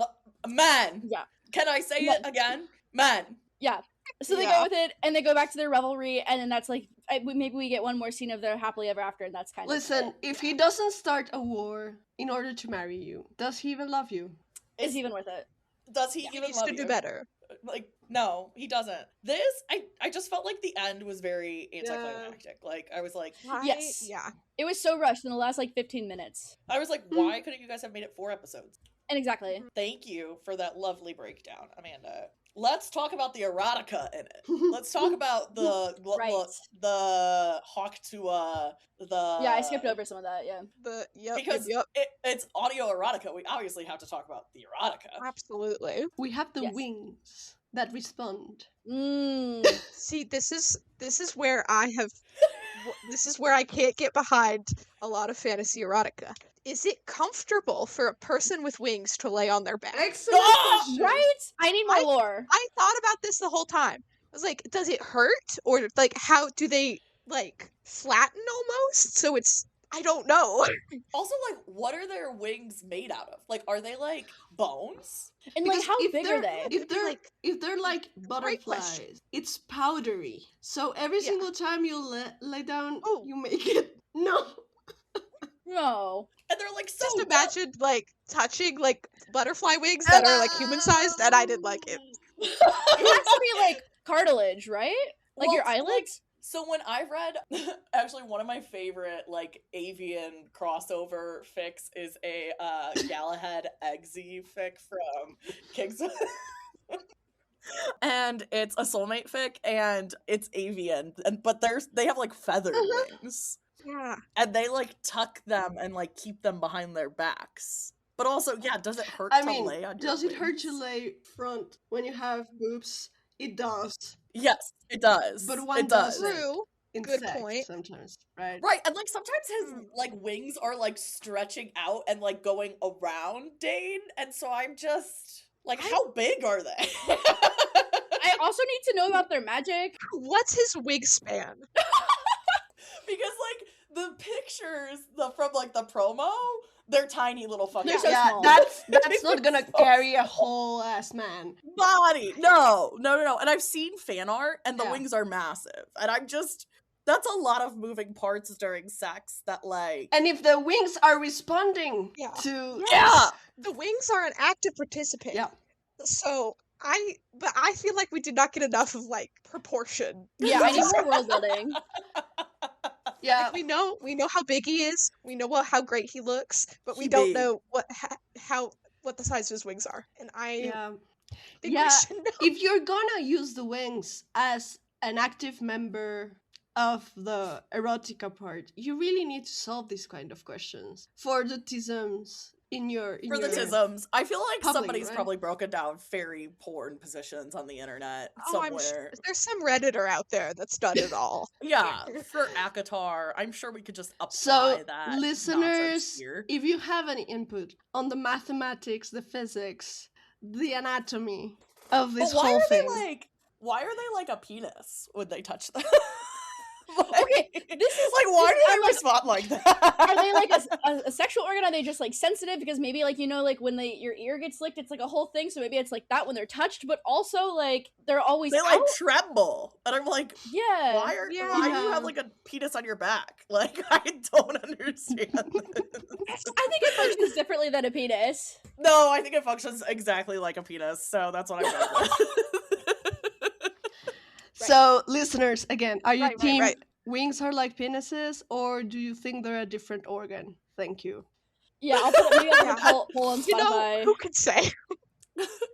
Man. Yeah. Can I say it again? Man. Yeah. So they go with it, and they go back to their revelry, and then that's like, maybe we get one more scene of their happily ever after, and that's kind of Listen, if he doesn't start a war in order to marry you, does he even love you? Is even worth it. Does he He even needs love to do you? better. Like, no, he doesn't. This, I just felt like the end was very anticlimactic. Like, I was like, Yes. Yeah. It was so rushed in the last like 15 minutes. I was like, why couldn't you guys have made it 4 episodes? And exactly. Thank you for that lovely breakdown, Amanda. Let's talk about the erotica in it. Let's talk about the the hawk to the Yeah, I skipped over some of that. Yeah. because it's audio erotica. We obviously have to talk about the erotica. Absolutely. We have the Yes. wings that respond. See, this is where this is where I can't get behind a lot of fantasy erotica. Is it comfortable for a person with wings to lay on their back? Excellent question. Right? I need more lore. I thought about this the whole time. I was like, does it hurt? Or like how do they like flatten almost? So it's I don't know. Also, like, what are their wings made out of? Like, are they like bones? And like, Because how if big they're- are they? If they're like Great question. butterflies, it's powdery. So every Yeah. single time you lay down, Oh. you make it. No. No. And they're like so Just imagine like touching like butterfly wings that are like human sized, and I didn't like it. It has to be like cartilage, right? Like Well, your eyelids? So when I read, actually one of my favorite like avian crossover fics is a Galahad Eggsy fic from Kings. And it's a soulmate fic, and it's avian, but they have like feathered wings, Yeah. and they like tuck them and like keep them behind their backs. But also, yeah, does it hurt I to mean, lay on your does it hurt wings? to lay front when you have boobs? It does. Yes, it does. But one it does. doesn't. True. In Good sex point. sometimes, right? Right, and like sometimes his like wings are like stretching out and like going around Dane, and so I'm just like, how big are they? I also need to know about their magic. What's his wingspan? Because like the pictures from like the promo, they're tiny little fucking They're so Yeah, small. that's not gonna So carry a whole ass man. body. No. And I've seen fan art, and the Yeah. wings are massive, and I'm just that's a lot of moving parts during sex that like And if the wings are responding Yeah. to yeah. The wings are an active participant. Yeah. So I feel like we did not get enough of like proportion. Yeah, I need more world building. Yeah. Like, we know how big he is. We know how great he looks, but we He don't big. know what the size of his wings are. And I Yeah. think Yeah. we should know. If you're gonna use the wings as an active member of the erotica part, you really need to solve these kind of questions for the tisms in your For the tisms, I feel like Public, somebody's right? probably broken down fairy porn positions on the internet Oh, I'm somewhere. sure there's some redditor out there that's done it all. Yeah, for Akatar, I'm sure we could just apply So, that nonsense listeners, here. if you have any input on the mathematics, the physics, the anatomy of this But why whole are thing, why are they like a penis when they touch them? Okay, this is like, why this do is they like- respond like that? Are they like a sexual organ? Are they just like sensitive? Because maybe like, you know, like when your ear gets licked, it's like a whole thing. So maybe it's like that when they're touched, but also like they're always They like out. tremble, and I'm like, Yeah. why do you have like a penis on your back? Like, I don't understand. I think it functions differently than a penis. No, I think it functions exactly like a penis, so that's what I'm going with. So, listeners, again, are you Right, team right. wings are like penises, or do you think they're a different organ? Thank you. Yeah, I'll put maybe I'll Yeah. put a poll on You know, Spotify. who could say?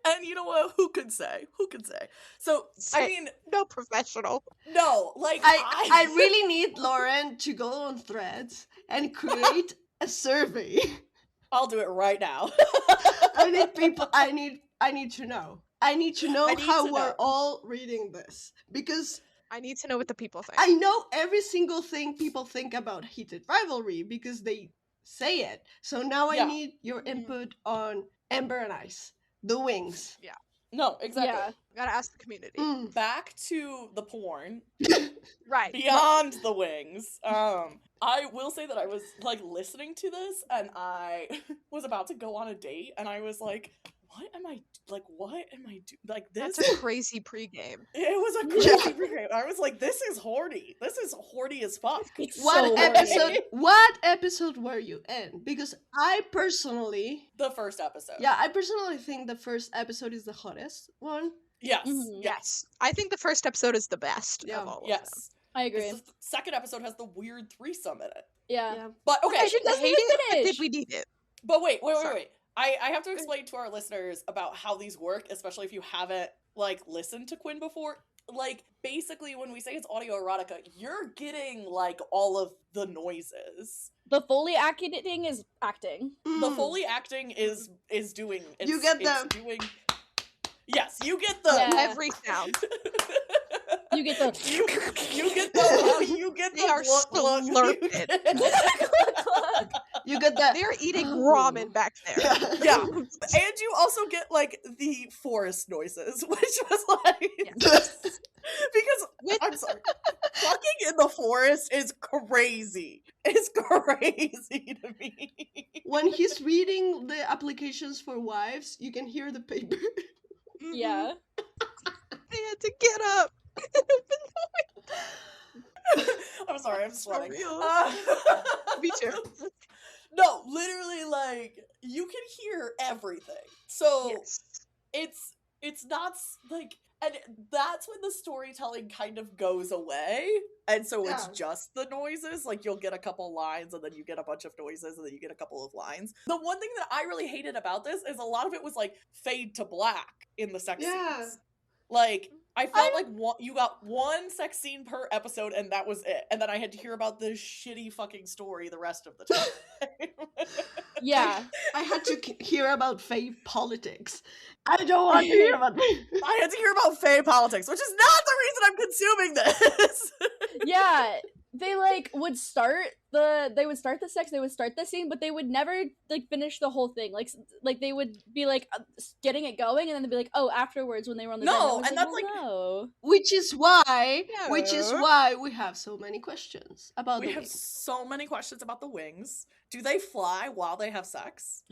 And you know what? Who could say? Who could say? So, I mean, No professional. no, like, I really need Lauren to go on Threads and create a survey. I'll do it right now. I need people. I need to know. I need to know I need how to we're know. all reading this, because I need to know what the people think. I know every single thing people think about heated rivalry because they say it. So now I Yeah. need your input on Ember and Ice, the wings. No, exactly. Yeah. Gotta ask the community. Back to the porn. Right. Beyond the wings. I will say that I was like listening to this and I was about to go on a date and I was like, what am I doing? Like this That's a crazy pregame. It was a crazy pregame. I was like, this is horny. This is horny as fuck. It's What so episode? horny. What episode were you in? Because I personally, The first episode. I personally think the first episode is the hottest one. Yes. Mhm. Yes. I think the first episode is the best Yeah. of all of them. Yes. I agree. The second episode has the weird threesome in it. Yeah. But okay. I didn't doesn't hate even it, but finish. did we need it? But wait. Sorry. I have to explain to our listeners about how these work, especially if you haven't like listened to Quinn before. Like basically when we say it's audio erotica, you're getting like all of the noises. The Foley acting is acting. The Foley acting is doing You get it's the- doing Yes, you get the Yeah. Every sound. You get the you get the you get They the are slurping. You get that. They're eating ramen back there. Yeah. And you also get like the forest noises, which was like Yes. because I'm sorry. Fucking in the forest is crazy. It's crazy to me. When he's reading the applications for wives, you can hear the paper. Mhm. yeah. They had to get up. I'm sorry, I'm So sweating. real. Uh, Me too. No, literally, like you can hear everything. So Yes. it's not like, and that's when the storytelling kind of goes away, and so it's Yeah. just the noises. Like you'll get a couple lines, and then you get a bunch of noises, and then you get a couple of lines. The one thing that I really hated about this is a lot of it was like fade to black in the sex Yeah. scenes. Like I felt like you got one sex scene per episode, and that was it. And then I had to hear about this shitty fucking story the rest of the time. Yeah. I had to hear about fave politics. I don't want to hear about. I had to hear about Fae politics, which is not the reason I'm consuming this. Yeah. They like would start the sex, they would start the scene, but they would never like finish the whole thing. Like they would be like getting it going, and then they'd be like, oh, afterwards when they were on the bed. No, I was and like, that's like no. Which is why Yeah. we have so many questions about we the have wings. so many questions about the wings. Do they fly while they have sex?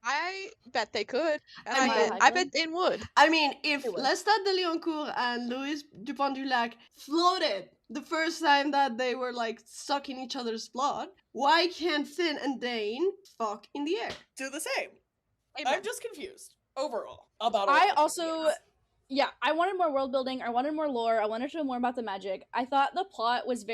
I bet they could. And I I, mean- bet, I bet they would. I mean, if It would. Lestat de Lioncourt and Louis Dupont du Lac floated the first time that they were like stuck in each other's blood, why can't Finn and Dane fuck in the air? Do the same. Amen. I'm just confused overall about. a lot I of different also things. yeah, I wanted more world building. I wanted more lore. I wanted to know more about the magic. I thought the plot was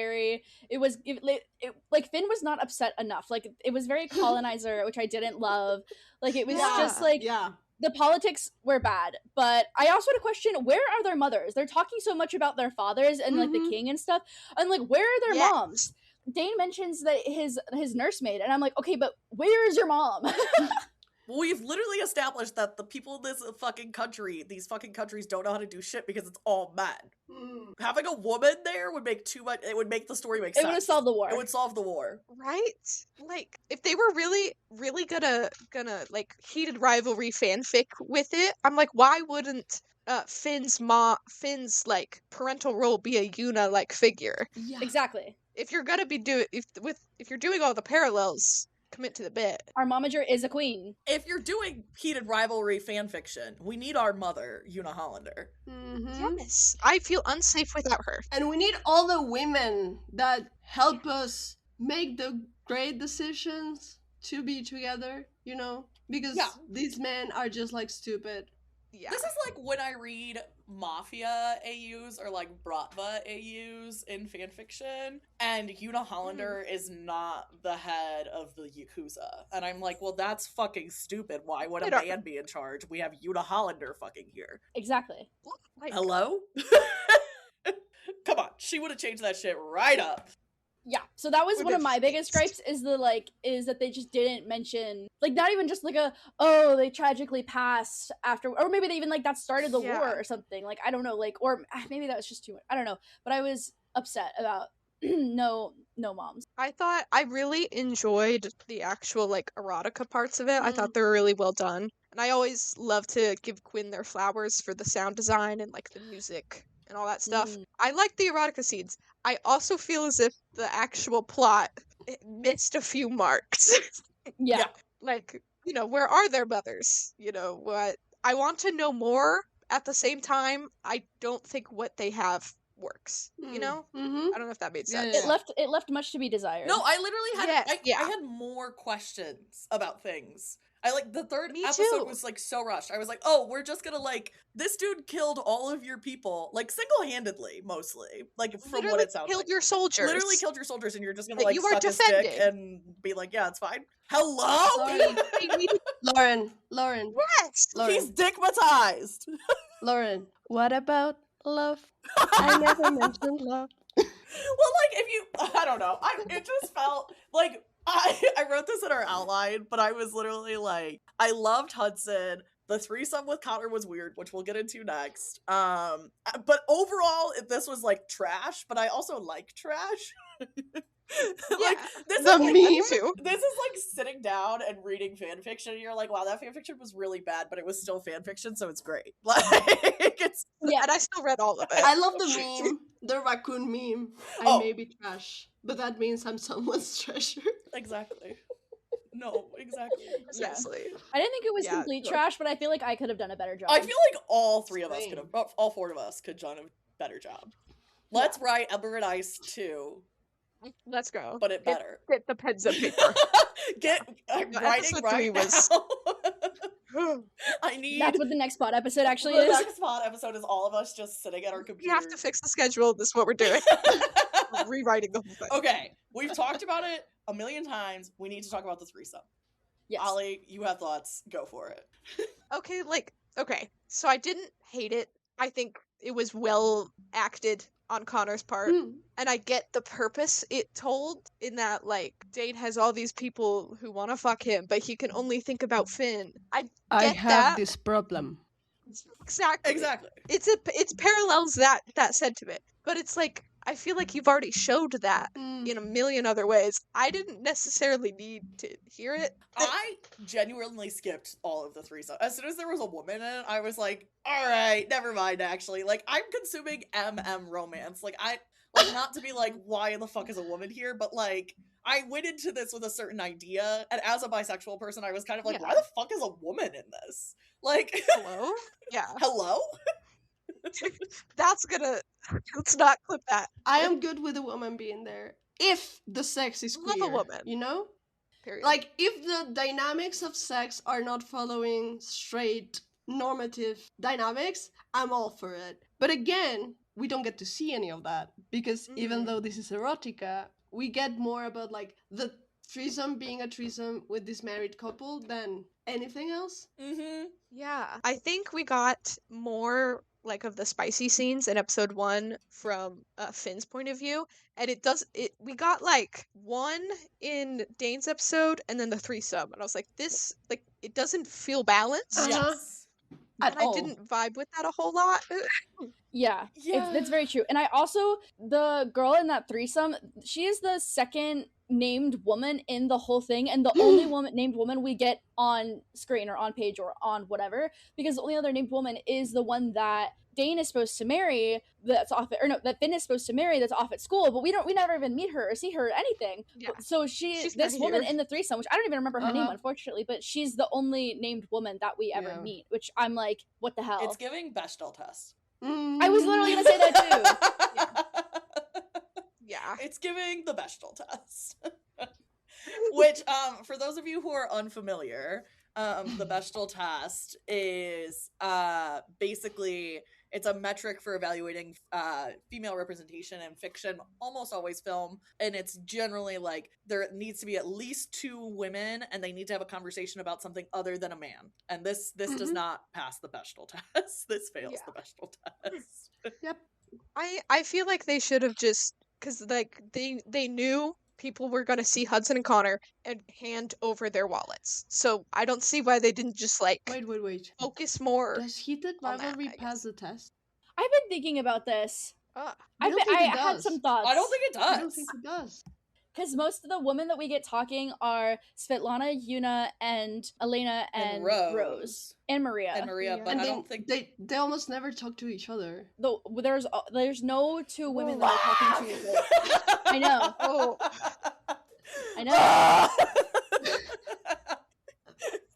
like Finn was not upset enough. Like it was very colonizer, which I didn't love. Like it was just like yeah. the politics were bad. But I also had a question: where are their mothers? They're talking so much about their fathers and like the Mhm. king and stuff, and like where are their Yes. moms? Dane mentions that his nursemaid, and I'm like, okay, but where is your mom? Well, we've literally established that the people in this fucking country, these fucking countries, don't know how to do shit because it's all men. Mm. Having a woman there would make too much. It would make the story make It sense. would have solved the war. It would solve the war. Right? Like, if they were really gonna like heated rivalry fanfic with it, I'm like, why wouldn't Finn's like parental role be a Yuna like figure? Yeah. Exactly. If you're gonna be if you're doing all the parallels, commit to the bit. Our momager is a queen. If you're doing heated rivalry fanfiction, we need our mother, Una Hollander. Mhm. Yes, I feel unsafe without her. And we need all the women that help us make the great decisions to be together, you know? Because Yeah. these men are just like stupid. Yeah, This is like when I read Mafia AUs or like Bratva AUs in fanfiction, and Una Hollander is not the head of the Yakuza. And I'm like, well, that's fucking stupid. Why would a They don't- man be in charge? We have Una Hollander fucking here. Exactly. like, Hello? Come on, she would have changed that shit right up. Yeah, so that was Or one of they've my biggest changed. gripes is that they just didn't mention, like, not even just like oh, they tragically passed after, or maybe they even like that started the war Yeah. or something, like, I don't know, like, or maybe that was just too much, I don't know, but I was upset about no moms. I really enjoyed the actual like erotica parts of it. I thought they were really well done. And I always love to give Quinn their flowers for the sound design and like the music and all that stuff. I like the erotica scenes. I also feel as if the actual plot missed a few marks. Yeah. Like, where are their mothers? What I want to know more. At the same time, I don't think what they have works. Mm-hmm. I don't know if that made Yeah, sense. yeah. It left much to be desired. No, I literally had Yeah. I had more questions about things. I like the third Me episode too. was like so rushed. I was like, oh, we're just gonna like this dude killed all of your people, like single-handedly, mostly. Like from Literally what it sounds killed like. your soldiers. Literally killed your soldiers, and you're just gonna That like you are suck his dick defending. and be like, yeah, it's fine. Hello? Lauren. Yes. He's dickmatized. Lauren, what about love? I never mentioned love. Well, like if you, I don't know. It just felt like I wrote this in our outline, but I was literally like, I loved Hudson. The threesome with Connor was weird, which we'll get into next. But overall, this was like trash. But I also like trash. Like this The is like, meme. this is like sitting down and reading fan fiction, and you're like, wow, that fan fiction was really bad, but it was still fan fiction, so it's great. Like it's Yeah. And I still read all of it. I love the meme, the raccoon meme. I may be trash, but that means I'm someone's treasure. exactly. No, exactly. Seriously. I didn't think it was Yeah, complete no. trash, but I feel like I could have done a better job. I feel like all three of us Same. could have, all four of us could have done a better job. Let's write Ember Ice 2, Let's go. but it better. Get the pens and paper. Get No, writing episode right 3 was- now. I need. That's what the next pod episode actually the is. next pod episode is all of us just sitting at our We computers. have to fix the schedule. This is what we're doing. We're rewriting the whole thing. Okay, we've talked about it a million times. We need to talk about the threesome. Yes. Ollie, you have thoughts. Go for it. Okay, so I didn't hate it. I think it was well acted on Connor's part. And I get the purpose it told in that, like, Dane has all these people who want to fuck him, but he can only think about Finn. I get that. this problem. Exactly. It's parallels that sentiment. But it's like, I feel like you've already showed that in a million other ways. I didn't necessarily need to hear it. I genuinely skipped all of the threesome. As soon as there was a woman in it, I was like, all right, never mind, actually. Like, I'm consuming MM romance. Like, not to be like, why the fuck is a woman here? But, like, I went into this with a certain idea, and as a bisexual person, I was kind of like, why the fuck is a woman in this? Like, Hello? Yeah. hello? Let's not clip that. I am good with a woman being there if the sex is Love queer. a woman. You know? Period. Like, if the dynamics of sex are not following straight normative dynamics, I'm all for it. But again, we don't get to see any of that because even though this is erotica, we get more about like the threesome being a threesome with this married couple than anything else. Mm-hmm. Yeah. I think we got more like of the spicy scenes in episode 1 from Finn's point of view, and we got like one in Dane's episode and then the threesome, and I was like, this, like, it doesn't feel balanced. Yes. At And I all. didn't vibe with that a whole lot. Yeah, that's very true. And I also, the girl in that threesome, she is the second named woman in the whole thing, and the only named woman we get on screen or on page or on whatever, because the only other named woman is the one that Dane is supposed to marry, that's off at, or no, that Finn is supposed to marry, that's off at school, but we never even meet her or see her or anything. Yeah. So She's this not woman here. in the threesome, which I don't even remember her name, unfortunately, but she's the only named woman that we ever meet, which I'm like, what the hell? It's giving Bechdel test. I was literally gonna say that too. Yeah. It's giving the Bechdel test. Which, for those of you who are unfamiliar, the Bechdel test is basically, it's a metric for evaluating female representation in fiction, almost always film, and it's generally like there needs to be at least 2 women, and they need to have a conversation about something other than a man. And this does not pass the Bechdel test. This fails the Bechdel test. Yep. I feel like they should have just because like they knew people were gonna see Hudson and Connor and hand over their wallets. So I don't see why they didn't just like Wait. focus more. Does heated on that, rivalry I pass guess. the test? I've been thinking about this. I don't think I it had does. some thoughts. I don't think it I don't does. think it does. Because most of the women that we get talking are Svetlana, Yuna, and Elena, and Rose. And Maria. And Maria, Yeah. but And I then don't think they almost never talk to each other. There's no two women that are talking to each other. I know. Oh, I know.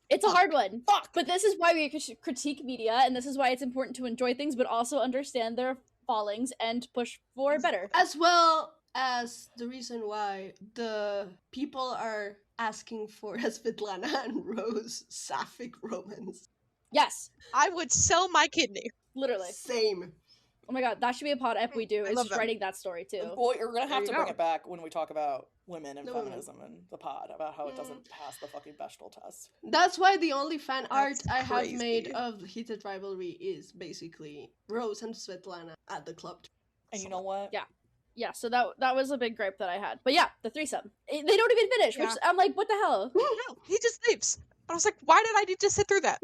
It's a hard one. Fuck. But this is why we critique media, and this is why it's important to enjoy things, but also understand their fallings and push for better. As well as the reason why the people are asking for a Svetlana and Rose sapphic romance. Yes, I would sell my kidney. literally. Same. Oh my god, that should be a pod ep we do, I is love just them. writing that story too. Boy, you're gonna have you to bring go. it back when we talk about women and No. feminism and the pod, about how it doesn't pass the fucking Bechdel test. That's why the only fan art That's I have made crazy. of heated rivalry is basically Rose and Svetlana at the club. And you know what? Yeah. Yeah, so that was a big gripe that I had. But yeah, the threesome. They don't even finish, which Yeah. I'm like, what the hell? No, he just leaves. I was like, why did I need to sit through that?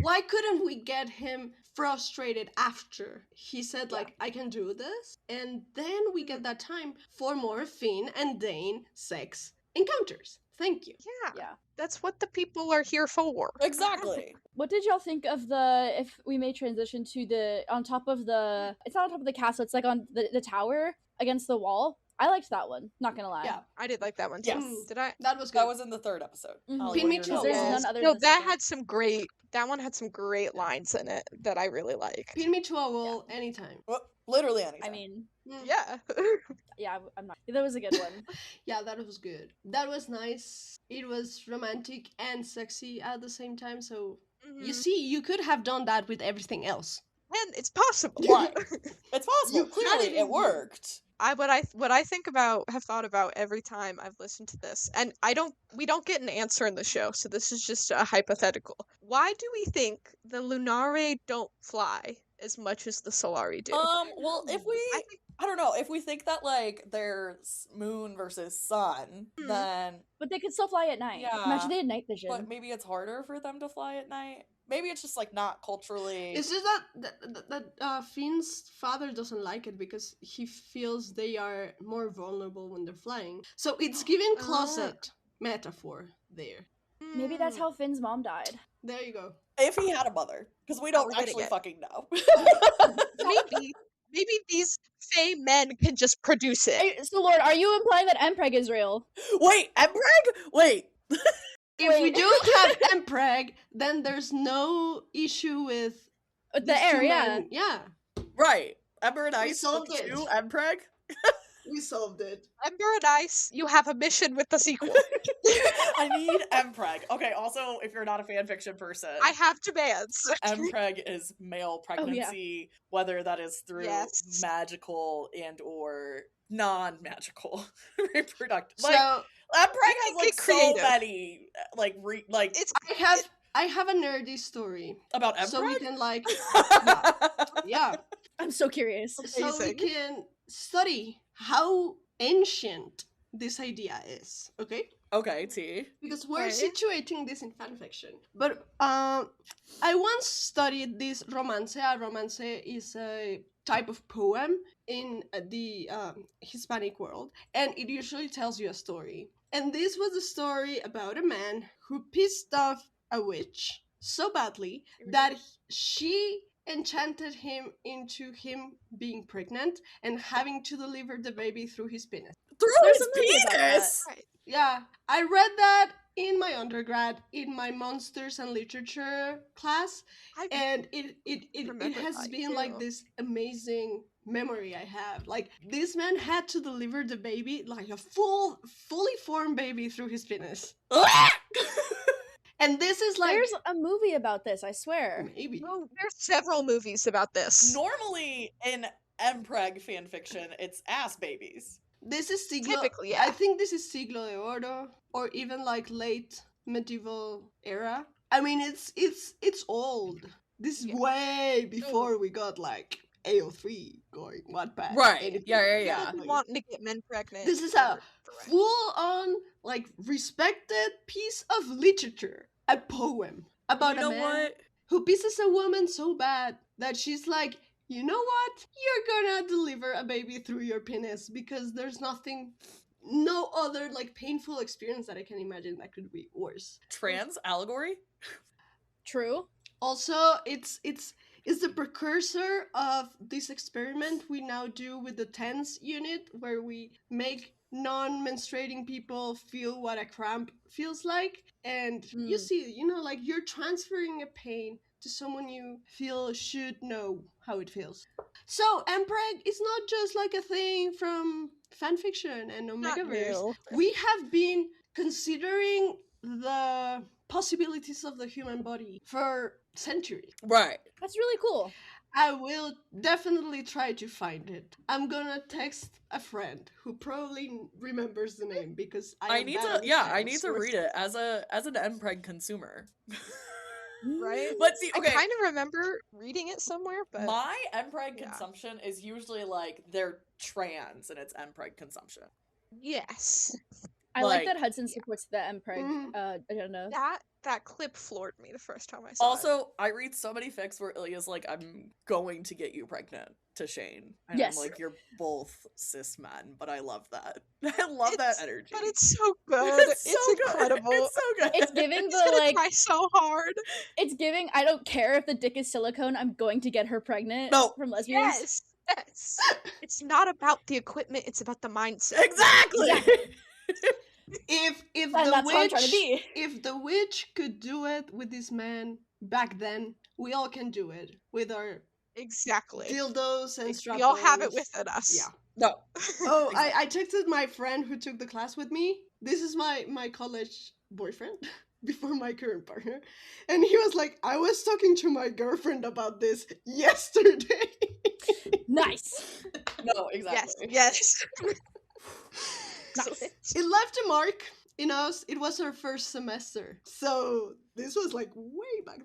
Why couldn't we get him frustrated after he said like I can do this, and then we get that time for more Finn and Dane sex encounters. Thank you. Yeah. That's what the people are here for. Exactly. What did y'all think of the, if we may transition to the, on top of the, it's not on top of the castle, it's like on the tower against the wall? I liked that one, not gonna lie. Yeah. I did like that one too. Yes. Did I? That was good. That was in the third episode. Mhm. Ollie, Pin what me are to your a There's wall. none other No, than the that second. had some great. That one had some great lines in it that I really liked. Pin me to a wall anytime. Well, literally anything. I mean, Yeah. yeah, I'm not. That was a good one. Yeah, that was good. That was nice. It was romantic and sexy at the same time. So you Mhm. see, you could have done that with everything else. And it's possible. What? It's possible. You had Clearly, it in it you. What worked. I have thought about every time I've listened to this, and we don't get an answer in the show, so this is just a hypothetical. Why do we think the Lunare don't fly as much as the Solari do? Well, if we, I think I don't know, if we think that like there's moon versus sun, then But they could still fly at night. Yeah. Imagine they had night vision. but maybe it's harder for them to fly at night. Maybe it's just like not culturally. It's just that Finn's father doesn't like it because he feels they are more vulnerable when they're flying. So it's giving closet metaphor there. Maybe that's Mm. how Finn's mom died. There you go. If he had a mother, because we don't we're getting actually it. fucking know. maybe these Fey men can just produce it. So, Lord, are you implying that Mpreg is real? Wait, Embreg? Wait. If we Wait. do have Empreg, then there's no issue with The these air, two yeah. men. Yeah, Right. Ember and We Ice solved book it. 2, Empreg? we solved it. Ember and Ice, you have a mission with the sequel. I need Empreg. Okay, also, if you're not a fanfiction person, I have demands. Empreg is male pregnancy, whether that is through Yes. magical and or non-magical reproductive. So Like, Empreg has can like get so creative. many like It's I have a nerdy story, about Empreg. so we can like yeah, I'm so curious. so we Amazing. can study how ancient this idea is. Okay. Okay, T. Because we're Right. situating this in fanfiction. But I once studied this romance. A romance is a type of poem in the Hispanic world, and it usually tells you a story. And this was a story about a man who pissed off a witch so badly that she enchanted him into him being pregnant and having to deliver the baby through his penis. Through There's his a movie about that. penis. Right. Yeah, I read that in my undergrad in my monsters and literature class, and it remember has that been like too. this amazing memory I have. Like this man had to deliver the baby, like a fully formed baby, through his penis. And this is like There's a movie about this, I swear. maybe No, there's several movies about this. Normally in Empreg fanfiction, it's ass babies. this is siglo. Typically, I yeah. think this is siglo de oro or even like late medieval era. I mean, it's old. This is Yeah. way before we got like AO3 going Wattpad. Right. anything Yeah, like yeah, He yeah. that. doesn't Like, want to get men pregnant. this is a for full-on, like, respected piece of literature, a poem about You a know man what? who pisses a woman so bad that she's like, you know what? You're gonna deliver a baby through your penis because there's no other like painful experience that I can imagine that could be worse. Trans allegory? True. Also, it's the precursor of this experiment we now do with the TENS unit, where we make non-menstruating people feel what a cramp feels like, and you see, like, you're transferring a pain to someone you feel should know how it feels. So mpreg is not just like a thing from fanfiction and Not Omegaverse. new. We have been considering the possibilities of the human body for centuries. Right. That's really cool. I will definitely try to find it. I'm gonna text a friend who probably remembers the name because I am need bad to with I names. need to read it as an mpreg consumer. Right? But see, okay, I kind of remember reading it somewhere, but my mpreg yeah. consumption is usually like they're trans and it's mpreg consumption. yes. I like Like, that Hudson supports the mpreg agenda. That clip floored me the first time I saw it. Also, I read so many fics where Ilya's like, I'm going to get you pregnant to Shane. And Yes. I'm like, you're both cis men, but I love that. I love that energy. But it's so good. It's so good. incredible. It's so good. It's giving He's the gonna like. try so hard. It's giving. I don't care if the dick is silicone. I'm going to get her pregnant. No. From lesbians. Yes. It's not about the equipment, it's about the mindset. Exactly. If And the that's how I'm trying to be. if the witch could do it with this man back then, we all can do it with our Exactly. dildos and strap. We all have it within us. Yeah. No. Oh, Exactly. I texted my friend who took the class with me. This is my college boyfriend before my current partner. And he was like, I was talking to my girlfriend about this yesterday. Nice. No, exactly. Yes. Nice. It left a mark in us. It was our first semester. So this was like way back.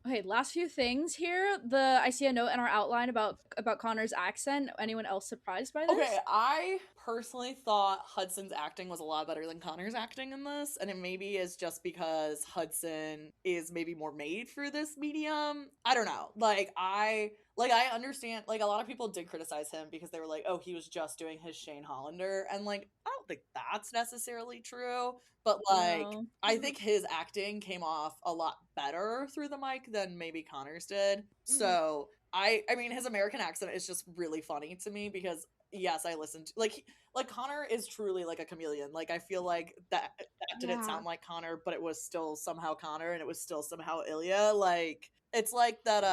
Okay, last few things here. I see a note in our outline about Connor's accent. Anyone else surprised by this? Okay, I personally thought Hudson's acting was a lot better than Connor's acting in this, and it maybe is just because Hudson is maybe more made for this medium. I don't know. I understand, like, a lot of people did criticize him because they were like, oh, he was just doing his Shane Hollander, and, like, I don't think that's necessarily true, but, like, No. I think his acting came off a lot better through the mic than maybe Connor's did. So, I mean, his American accent is just really funny to me because, yes, I listened to, like Connor is truly like a chameleon. Like, I feel like that didn't sound like Connor, but it was still somehow Connor, and it was still somehow Ilya. Like, it's like that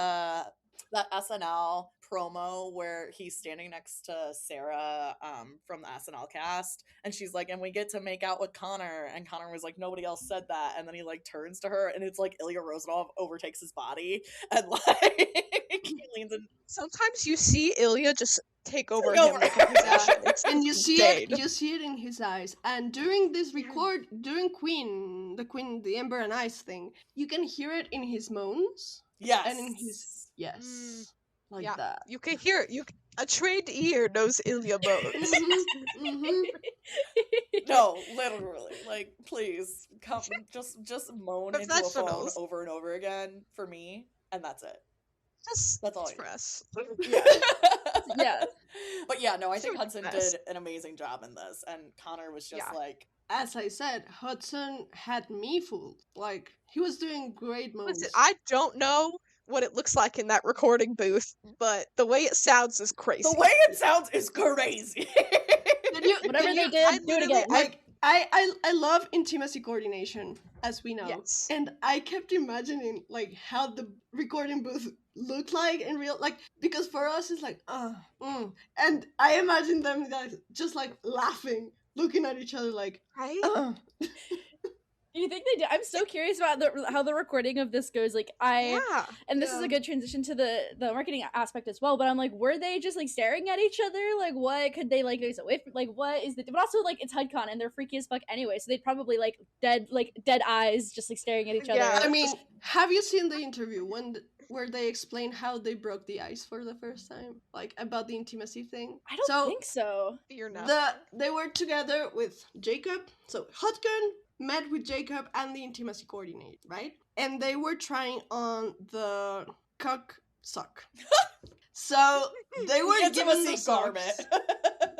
SNL promo where he's standing next to Sarah from the SNL cast, and she's like, and we get to make out with Connor, and Connor was like, nobody else said that, and then he like turns to her, and it's like Ilya Rosanov overtakes his body, and like he leans in. Sometimes you see Ilya just take over Take him over. like a possession. It's And you see insane. it in his eyes. And during this during the Ember and Ice thing, you can hear it in his moans. Yes. And in his like Yeah. that. You can hear it. A trained ear knows Ilya moans. No, literally. Like, please come, just moan into a phone Professionals. over and over again for me, and that's it. That's all I need. express. Yeah. But yeah, no, I think So Hudson best. did an amazing job in this, and Connor was just Yeah. like, As I said, Hudson had me fooled. Like, he was doing great moans. Listen, I don't know what it looks like in that recording booth, but the way it sounds is crazy. the way it sounds is crazy. Whatever they did, do it again. Like, I love intimacy coordination, as we know. Yes. And I kept imagining, like, how the recording booth looked like in real, like, because for us it's like, and I imagine them guys just like laughing, looking at each other like, Right? You think they did? I'm so curious about how the recording of this goes. Like, Yeah. and this is a good transition to the marketing aspect as well. But I'm like, were they just like staring at each other? Like, what could they like? Like, what is the? But also, like, it's HUDCon and they're freaky as fuck anyway, so they'd probably like dead eyes, just like staring at each other. Yeah. I mean, have you seen the interview where they explain how they broke the ice for the first time, like about the intimacy thing? I don't think so. You're not. They were together with Jacob. So Hotgun met with Jacob and the intimacy coordinator, right? And they were trying on the cock sock. So they were given the garment.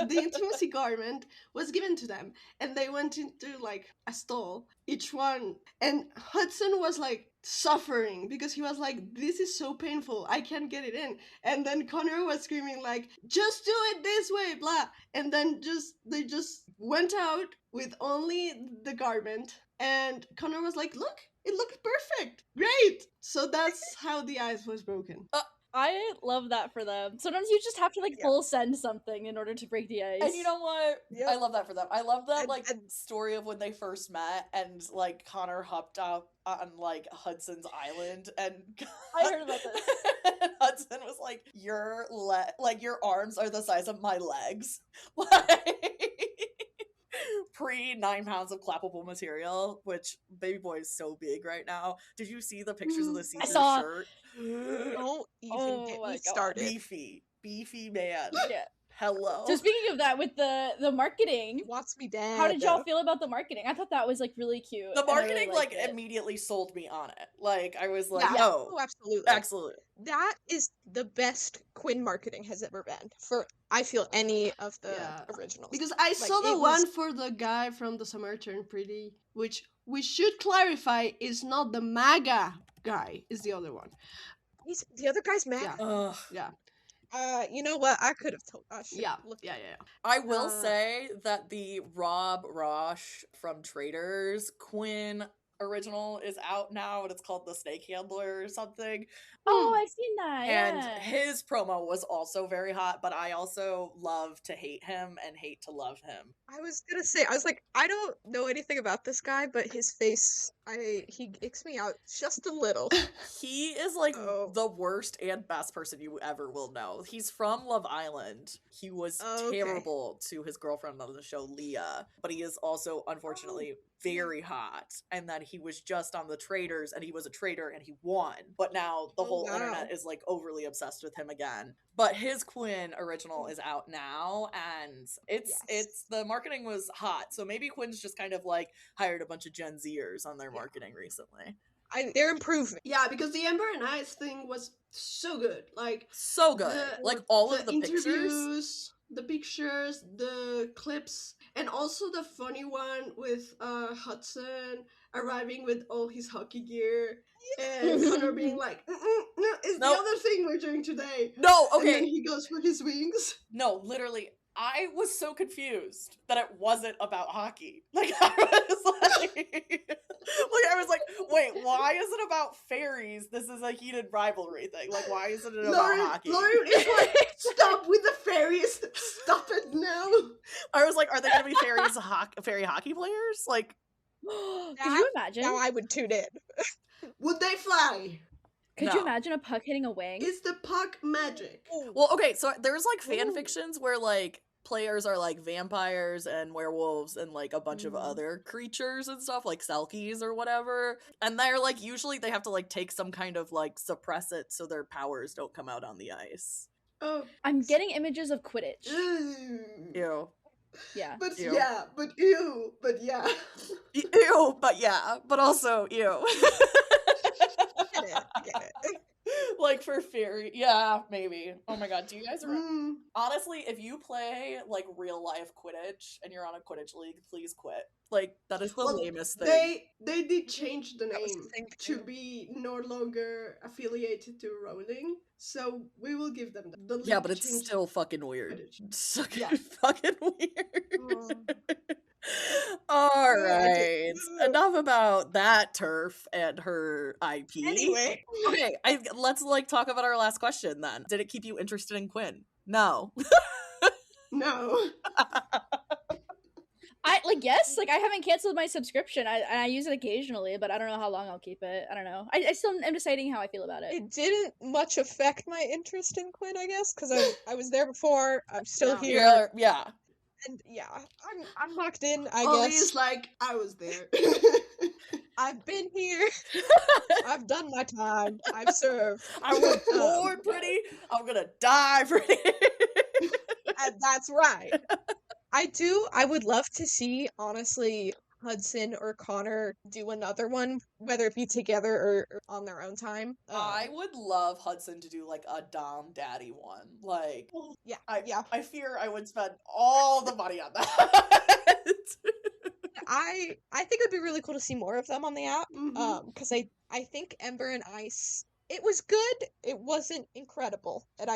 The intimacy garment was given to them, and they went into like a stall, each one, and Hudson was like suffering because he was like, this is so painful, I can't get it in. And then Connor was screaming like, just do it this way, blah. And then they just went out with only the garment, and Connor was like, look, it looks perfect, great. So that's how the ice was broken. I love that for them. Sometimes you just have to like full send something in order to break the ice. And you know what? Yep. I love that for them. I love that And- story of when they first met and like Connor hopped up on like Hudson's island and I heard about this. and Hudson was like, your arms are the size of my legs. Like pre 9 pounds of clappable material, which baby boy is so big right now. Did you see the pictures of the season saw. shirt? Don't even Oh get my me God. started. Beefy man. Yeah. Hello. So speaking of that, with the marketing, He wants me dead. how did y'all feel about the marketing? I thought that was like really cute. The and I really marketing liked like it. immediately sold me on it. Like I was like, Yeah. oh, absolutely. absolutely. That is the best Quinn marketing has ever been for, I feel, any of the originals. Because I saw the it one was- for the guy from The Summer Turned Pretty, which we should clarify is not the MAGA guy, is the other one. The other guy's mad. Yeah. Ugh. Yeah. You know what? I could have told. Yeah. Looked Yeah. I will Uh, say that the Rob Rosh from Traders Quinn original is out now, and it's called The Snake Handler or something. Oh, I've seen that. And yeah. his promo was also very hot, but I also love to hate him and hate to love him. I was gonna say, I was like, I don't know anything about this guy, but his face, he icks me out just a little. He is like Oh. the worst and best person you ever will know. He's from Love Island. He was Okay. terrible to his girlfriend on the show, Leah, but he is also unfortunately very hot. And then he was just on the Traders, and he was a trader and he won. But now the whole wow. internet is like overly obsessed with him again. But his Quinn original is out now, and it's the marketing was hot. So maybe Quinn's just kind of like hired a bunch of Gen Zers on their marketing recently. They're improving. Yeah, because the Ember and Ice thing was so good. Like, So good. Like all of the pictures. interviews, the pictures, the clips, and also the funny one with Hudson arriving with all his hockey gear, and Connor being like, no, it's Nope. the other thing we're doing today. No, And then okay. he goes for his wings. No, literally. I was so confused that it wasn't about hockey. Like I was like, wait, why is it about fairies? This is a heated rivalry thing. Like, why isn't it about hockey? Lauren is like, stop with the fairies. Stop it now. I was like, are they gonna be fairy hockey players? Like, Could you imagine? Now I would tune in. Would they fly? Could No. you imagine a puck hitting a wing? It's the puck magic. well, okay, so there's like fan Ooh. fictions where like players are like vampires and werewolves and like a bunch of Mhm. other creatures and stuff, like selkies or whatever. And they're like usually they have to like take some kind of like suppress it so their powers don't come out on the ice. Oh. I'm getting images of Quidditch. Ew. Ew. Yeah. But Ew. yeah, but ew, but yeah. Ew, but yeah, but also ew. I get it. Like for fairy, yeah, maybe. Oh my god, do you guys remember? Mm. Honestly, if you play like real life Quidditch and you're on a Quidditch league, please quit. Like that is the Well, lamest thing. They did change the That was the name thing to too. be no longer affiliated to Rowling, so we will give them that. The Yeah, league but it's changed still fucking weird. Quidditch. It's fucking, Yeah. fucking weird. Oh. All Yeah, right, enough about that turf and her IP. Anyway. Okay, let's like talk about our last question then. Did it keep you interested in Quinn? No. No. Yes, I haven't canceled my subscription. I use it occasionally, but I don't know how long I'll keep it. I don't know. I still am deciding how I feel about it. It didn't much affect my interest in Quinn, I guess, because I was there before. I'm still Yeah. here, Yeah. and yeah, I'm locked in. I Ollie guess is like, I was there. I've been here. I've done my time. I've served. I was born pretty. I'm gonna die pretty. And that's right. I would love to see, honestly, Hudson or Connor do another one, whether it be together or on their own time. I would love Hudson to do like a Dom Daddy one. Like, yeah, I fear I would spend all the money on that. I think it would be really cool to see more of them on the app. Mhm. Because I think Ember and Ice, it was good. It wasn't incredible, and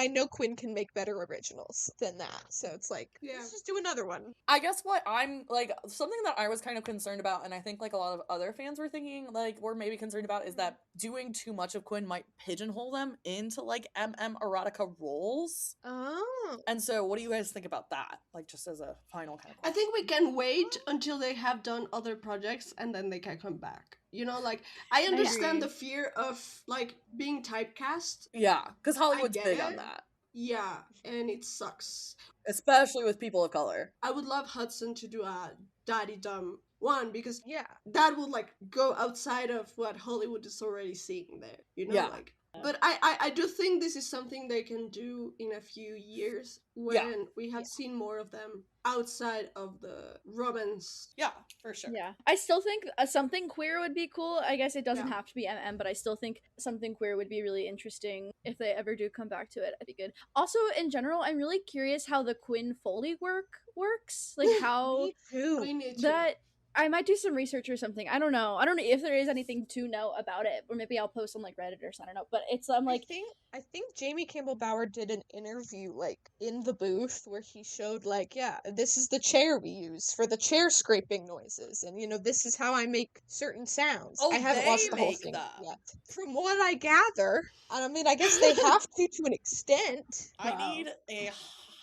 I know Quinn can make better originals than that. So it's like, Yeah. let's just do another one. I guess what I'm like, something that I was kind of concerned about, and I think like a lot of other fans were thinking, like, were maybe concerned about, is that doing too much of Quinn might pigeonhole them into like erotica roles. Oh, And so, what do you guys think about that? Like, just as a final kind of I question. think we can wait until they have done other projects and then they can come back. You know, like, I understand the fear of, like, being typecast. Yeah, because Hollywood's get big on it. that, Yeah, and it sucks. especially with people of color. I would love Hudson to do a Daddy Dumb one because yeah. that would, like, go outside of what Hollywood is already seeing there. You know, Yeah. like. But I do think this is something they can do in a few years when we have seen more of them outside of the romance. Yeah, for sure. Yeah, I still think something queer would be cool. I guess it doesn't Yeah. have to be but I still think something queer would be really interesting if they ever do come back to it. It'd be good. Also, in general, I'm really curious how the Quinn Foley works. Like how Me too. We need to. that. I might do some research or something. I don't know. I don't know if there is anything to know about it, or maybe I'll post on like Reddit or something. I don't know. But it's I think Jamie Campbell Bower did an interview like in the booth where he showed like, yeah, this is the chair we use for the chair scraping noises, and this is how I make certain sounds. Oh, I haven't they watched the whole make thing them. yet. From what I gather, and I mean, I guess they have to an extent. I Wow. need a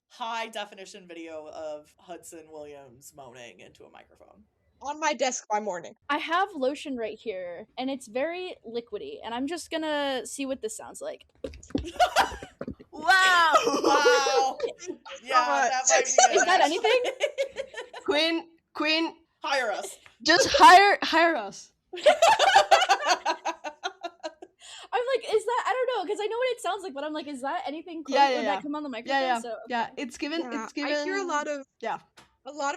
high definition video of Hudson Williams moaning into a microphone. On my desk by morning. I have lotion right here, and it's very liquidy, and I'm just gonna see what this sounds like. Wow! Wow. Yeah, that might be it. Is that anything? Queen, Hire us. just hire us. I'm like, is that? I don't know, because I know what it sounds like, but I'm like, is that anything close? Yeah, Would yeah. that come on the microphone? Yeah. So, Yeah, it's given. Yeah, It's given. I hear a lot of Yeah.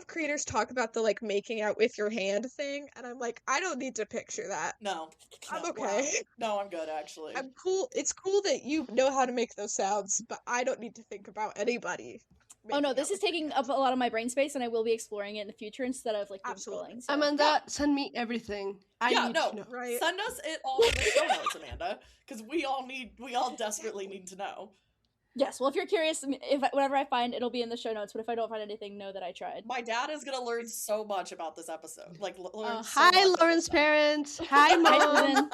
creators talk about the like making out with your hand thing, and I'm like, I don't need to picture that. No. I'm No. okay. No, I'm good actually. I'm cool. It's cool that you know how to make those sounds, but I don't need to think about anybody. Oh no, making this out is with taking up a lot of my brain space, and I will be exploring it in the future instead of like doom Absolutely. scrolling. So. Amanda, send me everything. I Yeah, need no. to know. you. Right. Send us it all in the show notes, Amanda, because we all desperately need to know. Yes, well, if you're curious, whatever I find, it'll be in the show notes. But if I don't find anything, know that I tried. My dad is gonna learn so much about this episode. Like, learn so Hi, much of this Lauren's stuff. parents. Hi, Hi, mom. Susan.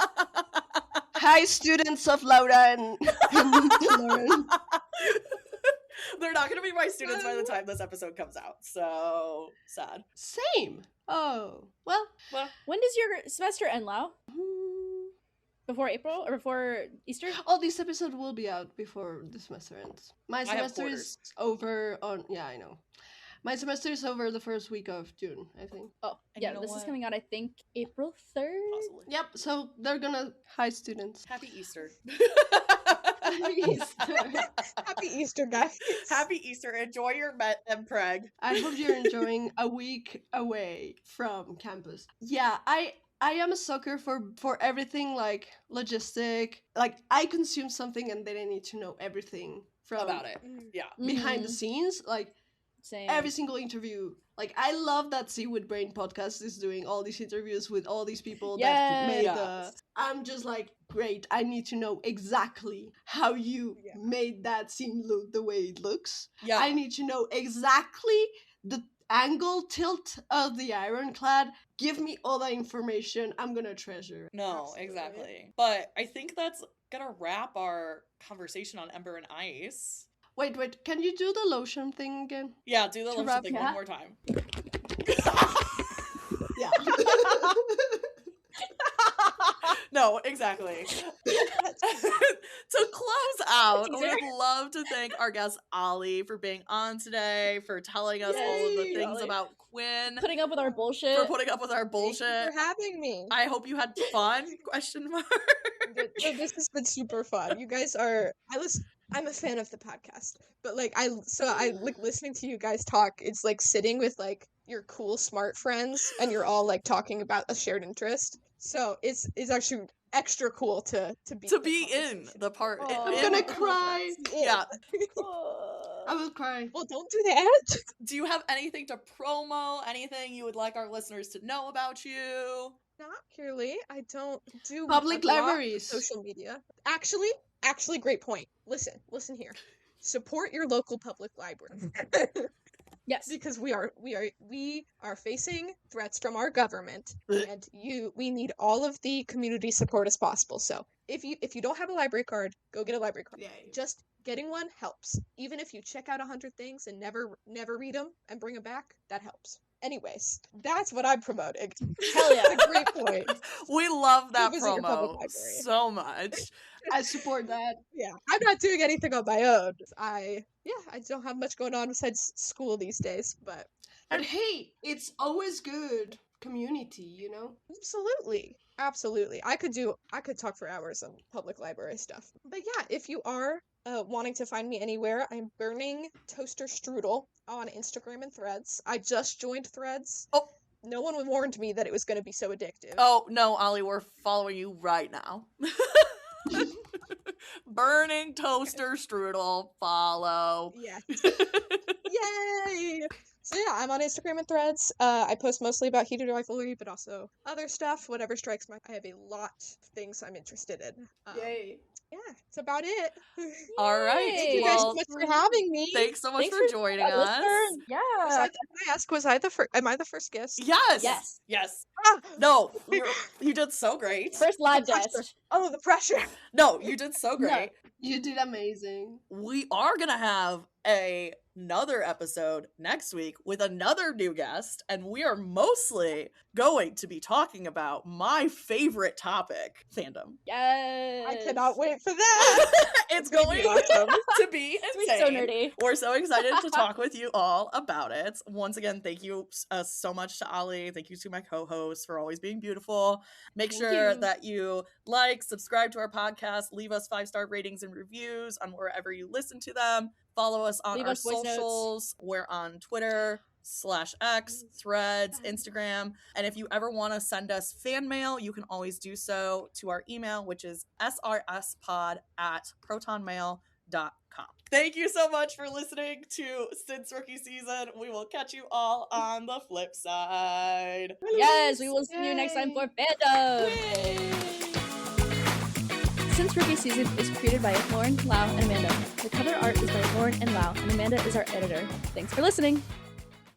Hi, students of Laura and Lauren. They're not gonna be my students by the time this episode comes out. So sad. Same. Oh, well. When does your semester end, Lau? Before April or before Easter? Oh, this episode will be out before the semester ends. My have semester is over on. Yeah, I know. My semester is over the first week of June, I think. Oh, And yeah, you know this is what? coming out, I think, April 3rd? Possibly. Yep. So they're gonna. Hi, students. Happy Easter. Happy Easter. Happy Easter, guys. Happy Easter. Enjoy your Met and Preg. I hope you're enjoying a week away from campus. Yeah, I am a sucker for everything like logistic. Like I consume something and then I need to know everything from About it. Yeah. behind the Mhm. scenes. Like Same. every single interview. Like I love that See with Brain podcast is doing all these interviews with all these people that made Yes. the. I'm just like, great. I need to know exactly how you Yeah. made that scene look the way it looks. Yeah. I need to know exactly the angle tilt of the ironclad. Give me all that information. I'm gonna treasure it. No, Absolutely. exactly. But I think that's gonna wrap our conversation on Ember and Ice. Wait, can you do the lotion thing again? Yeah, do the To lotion wrap- thing yeah. one more time. Yeah. No, exactly. To close out, we would love to thank our guest Ollie for being on today, for telling us all of the Yay, things Ollie. about Quinn, Putting up with our bullshit. for putting up with our Thank you bullshit. for having me. I hope you had fun? Question mark. No, this has been super fun. You guys are. I'm a fan of the podcast, but like I like listening to you guys talk. It's like sitting with like your cool smart friends, and you're all like talking about a shared interest. So it's actually extra cool to be To the be in conversation. the part. Aw. I'm in- gonna with the cool cry. friends. Yeah. I will cry. Well, don't do that. Do you have anything to promo? Anything you would like our listeners to know about you? Not purely. I don't do Public a lot of libraries. social media. Actually, great point. Listen here. Support your local public library. Yes. Because we are facing threats from our government, and we need all of the community support as possible. So if you don't have a library card, go get a library card. Yay. Just getting one helps. Even if you check out 100 things and never read them and bring them back, that helps. Anyways, that's what I'm promoting. Hell yeah. That's a great point. We love that visit your public promo library. so much. I support that. Yeah, I'm not doing anything on my own. I don't have much going on besides school these days, but And hey, it's always good community, you know? absolutely. I could talk for hours on public library stuff. But yeah, if you are wanting to find me anywhere, I'm burning toaster strudel on Instagram and Threads. I just joined Threads. Oh. No one warned me that it was going to be so addictive. Oh, no, Ollie, we're following you right now. Burning toaster strudel, follow. Yeah. Yay! So yeah, I'm on Instagram and Threads. I post mostly about heated rivalry, but also other stuff, whatever strikes my. I have a lot of things I'm interested in. Yay. Yeah, that's about it. All right. Thank you guys so Well, much for having me. thanks so much Thanks for for joining Yeah, us. Can Yeah. I ask, was I the first? Am I the first guest? Yes. Yes. Yes. Ah! No, you did so great. First live The pressure. guest. Oh, the pressure. No, you did so great. You did amazing. We are going to have another episode next week with another new guest, and we are mostly going to be talking about my favorite topic, fandom. Yes. I cannot wait for that. It's gonna going be awesome. to be It's gonna be insane. so nerdy. We're so excited to talk with you all about it. Once again, thank you so much to Ollie. Thank you to my co-hosts for always being beautiful. Make Thank sure you. that you like, subscribe to our podcast, leave us 5-star ratings and reviews on wherever you listen to them. Follow us on Leave our us voice notes. socials. We're on Twitter /X, Threads, Instagram. And if you ever want to send us fan mail, you can always do so to our email, which is srspod@protonmail.com. Thank you so much for listening to Since Rookie Season. We will catch you all on the flip side. Yes, we will see you next time for fandom. Since Rookie Season is created by Lauren, Lau, and Amanda. The cover art is by Lauren and Lau, and Amanda is our editor. Thanks for listening.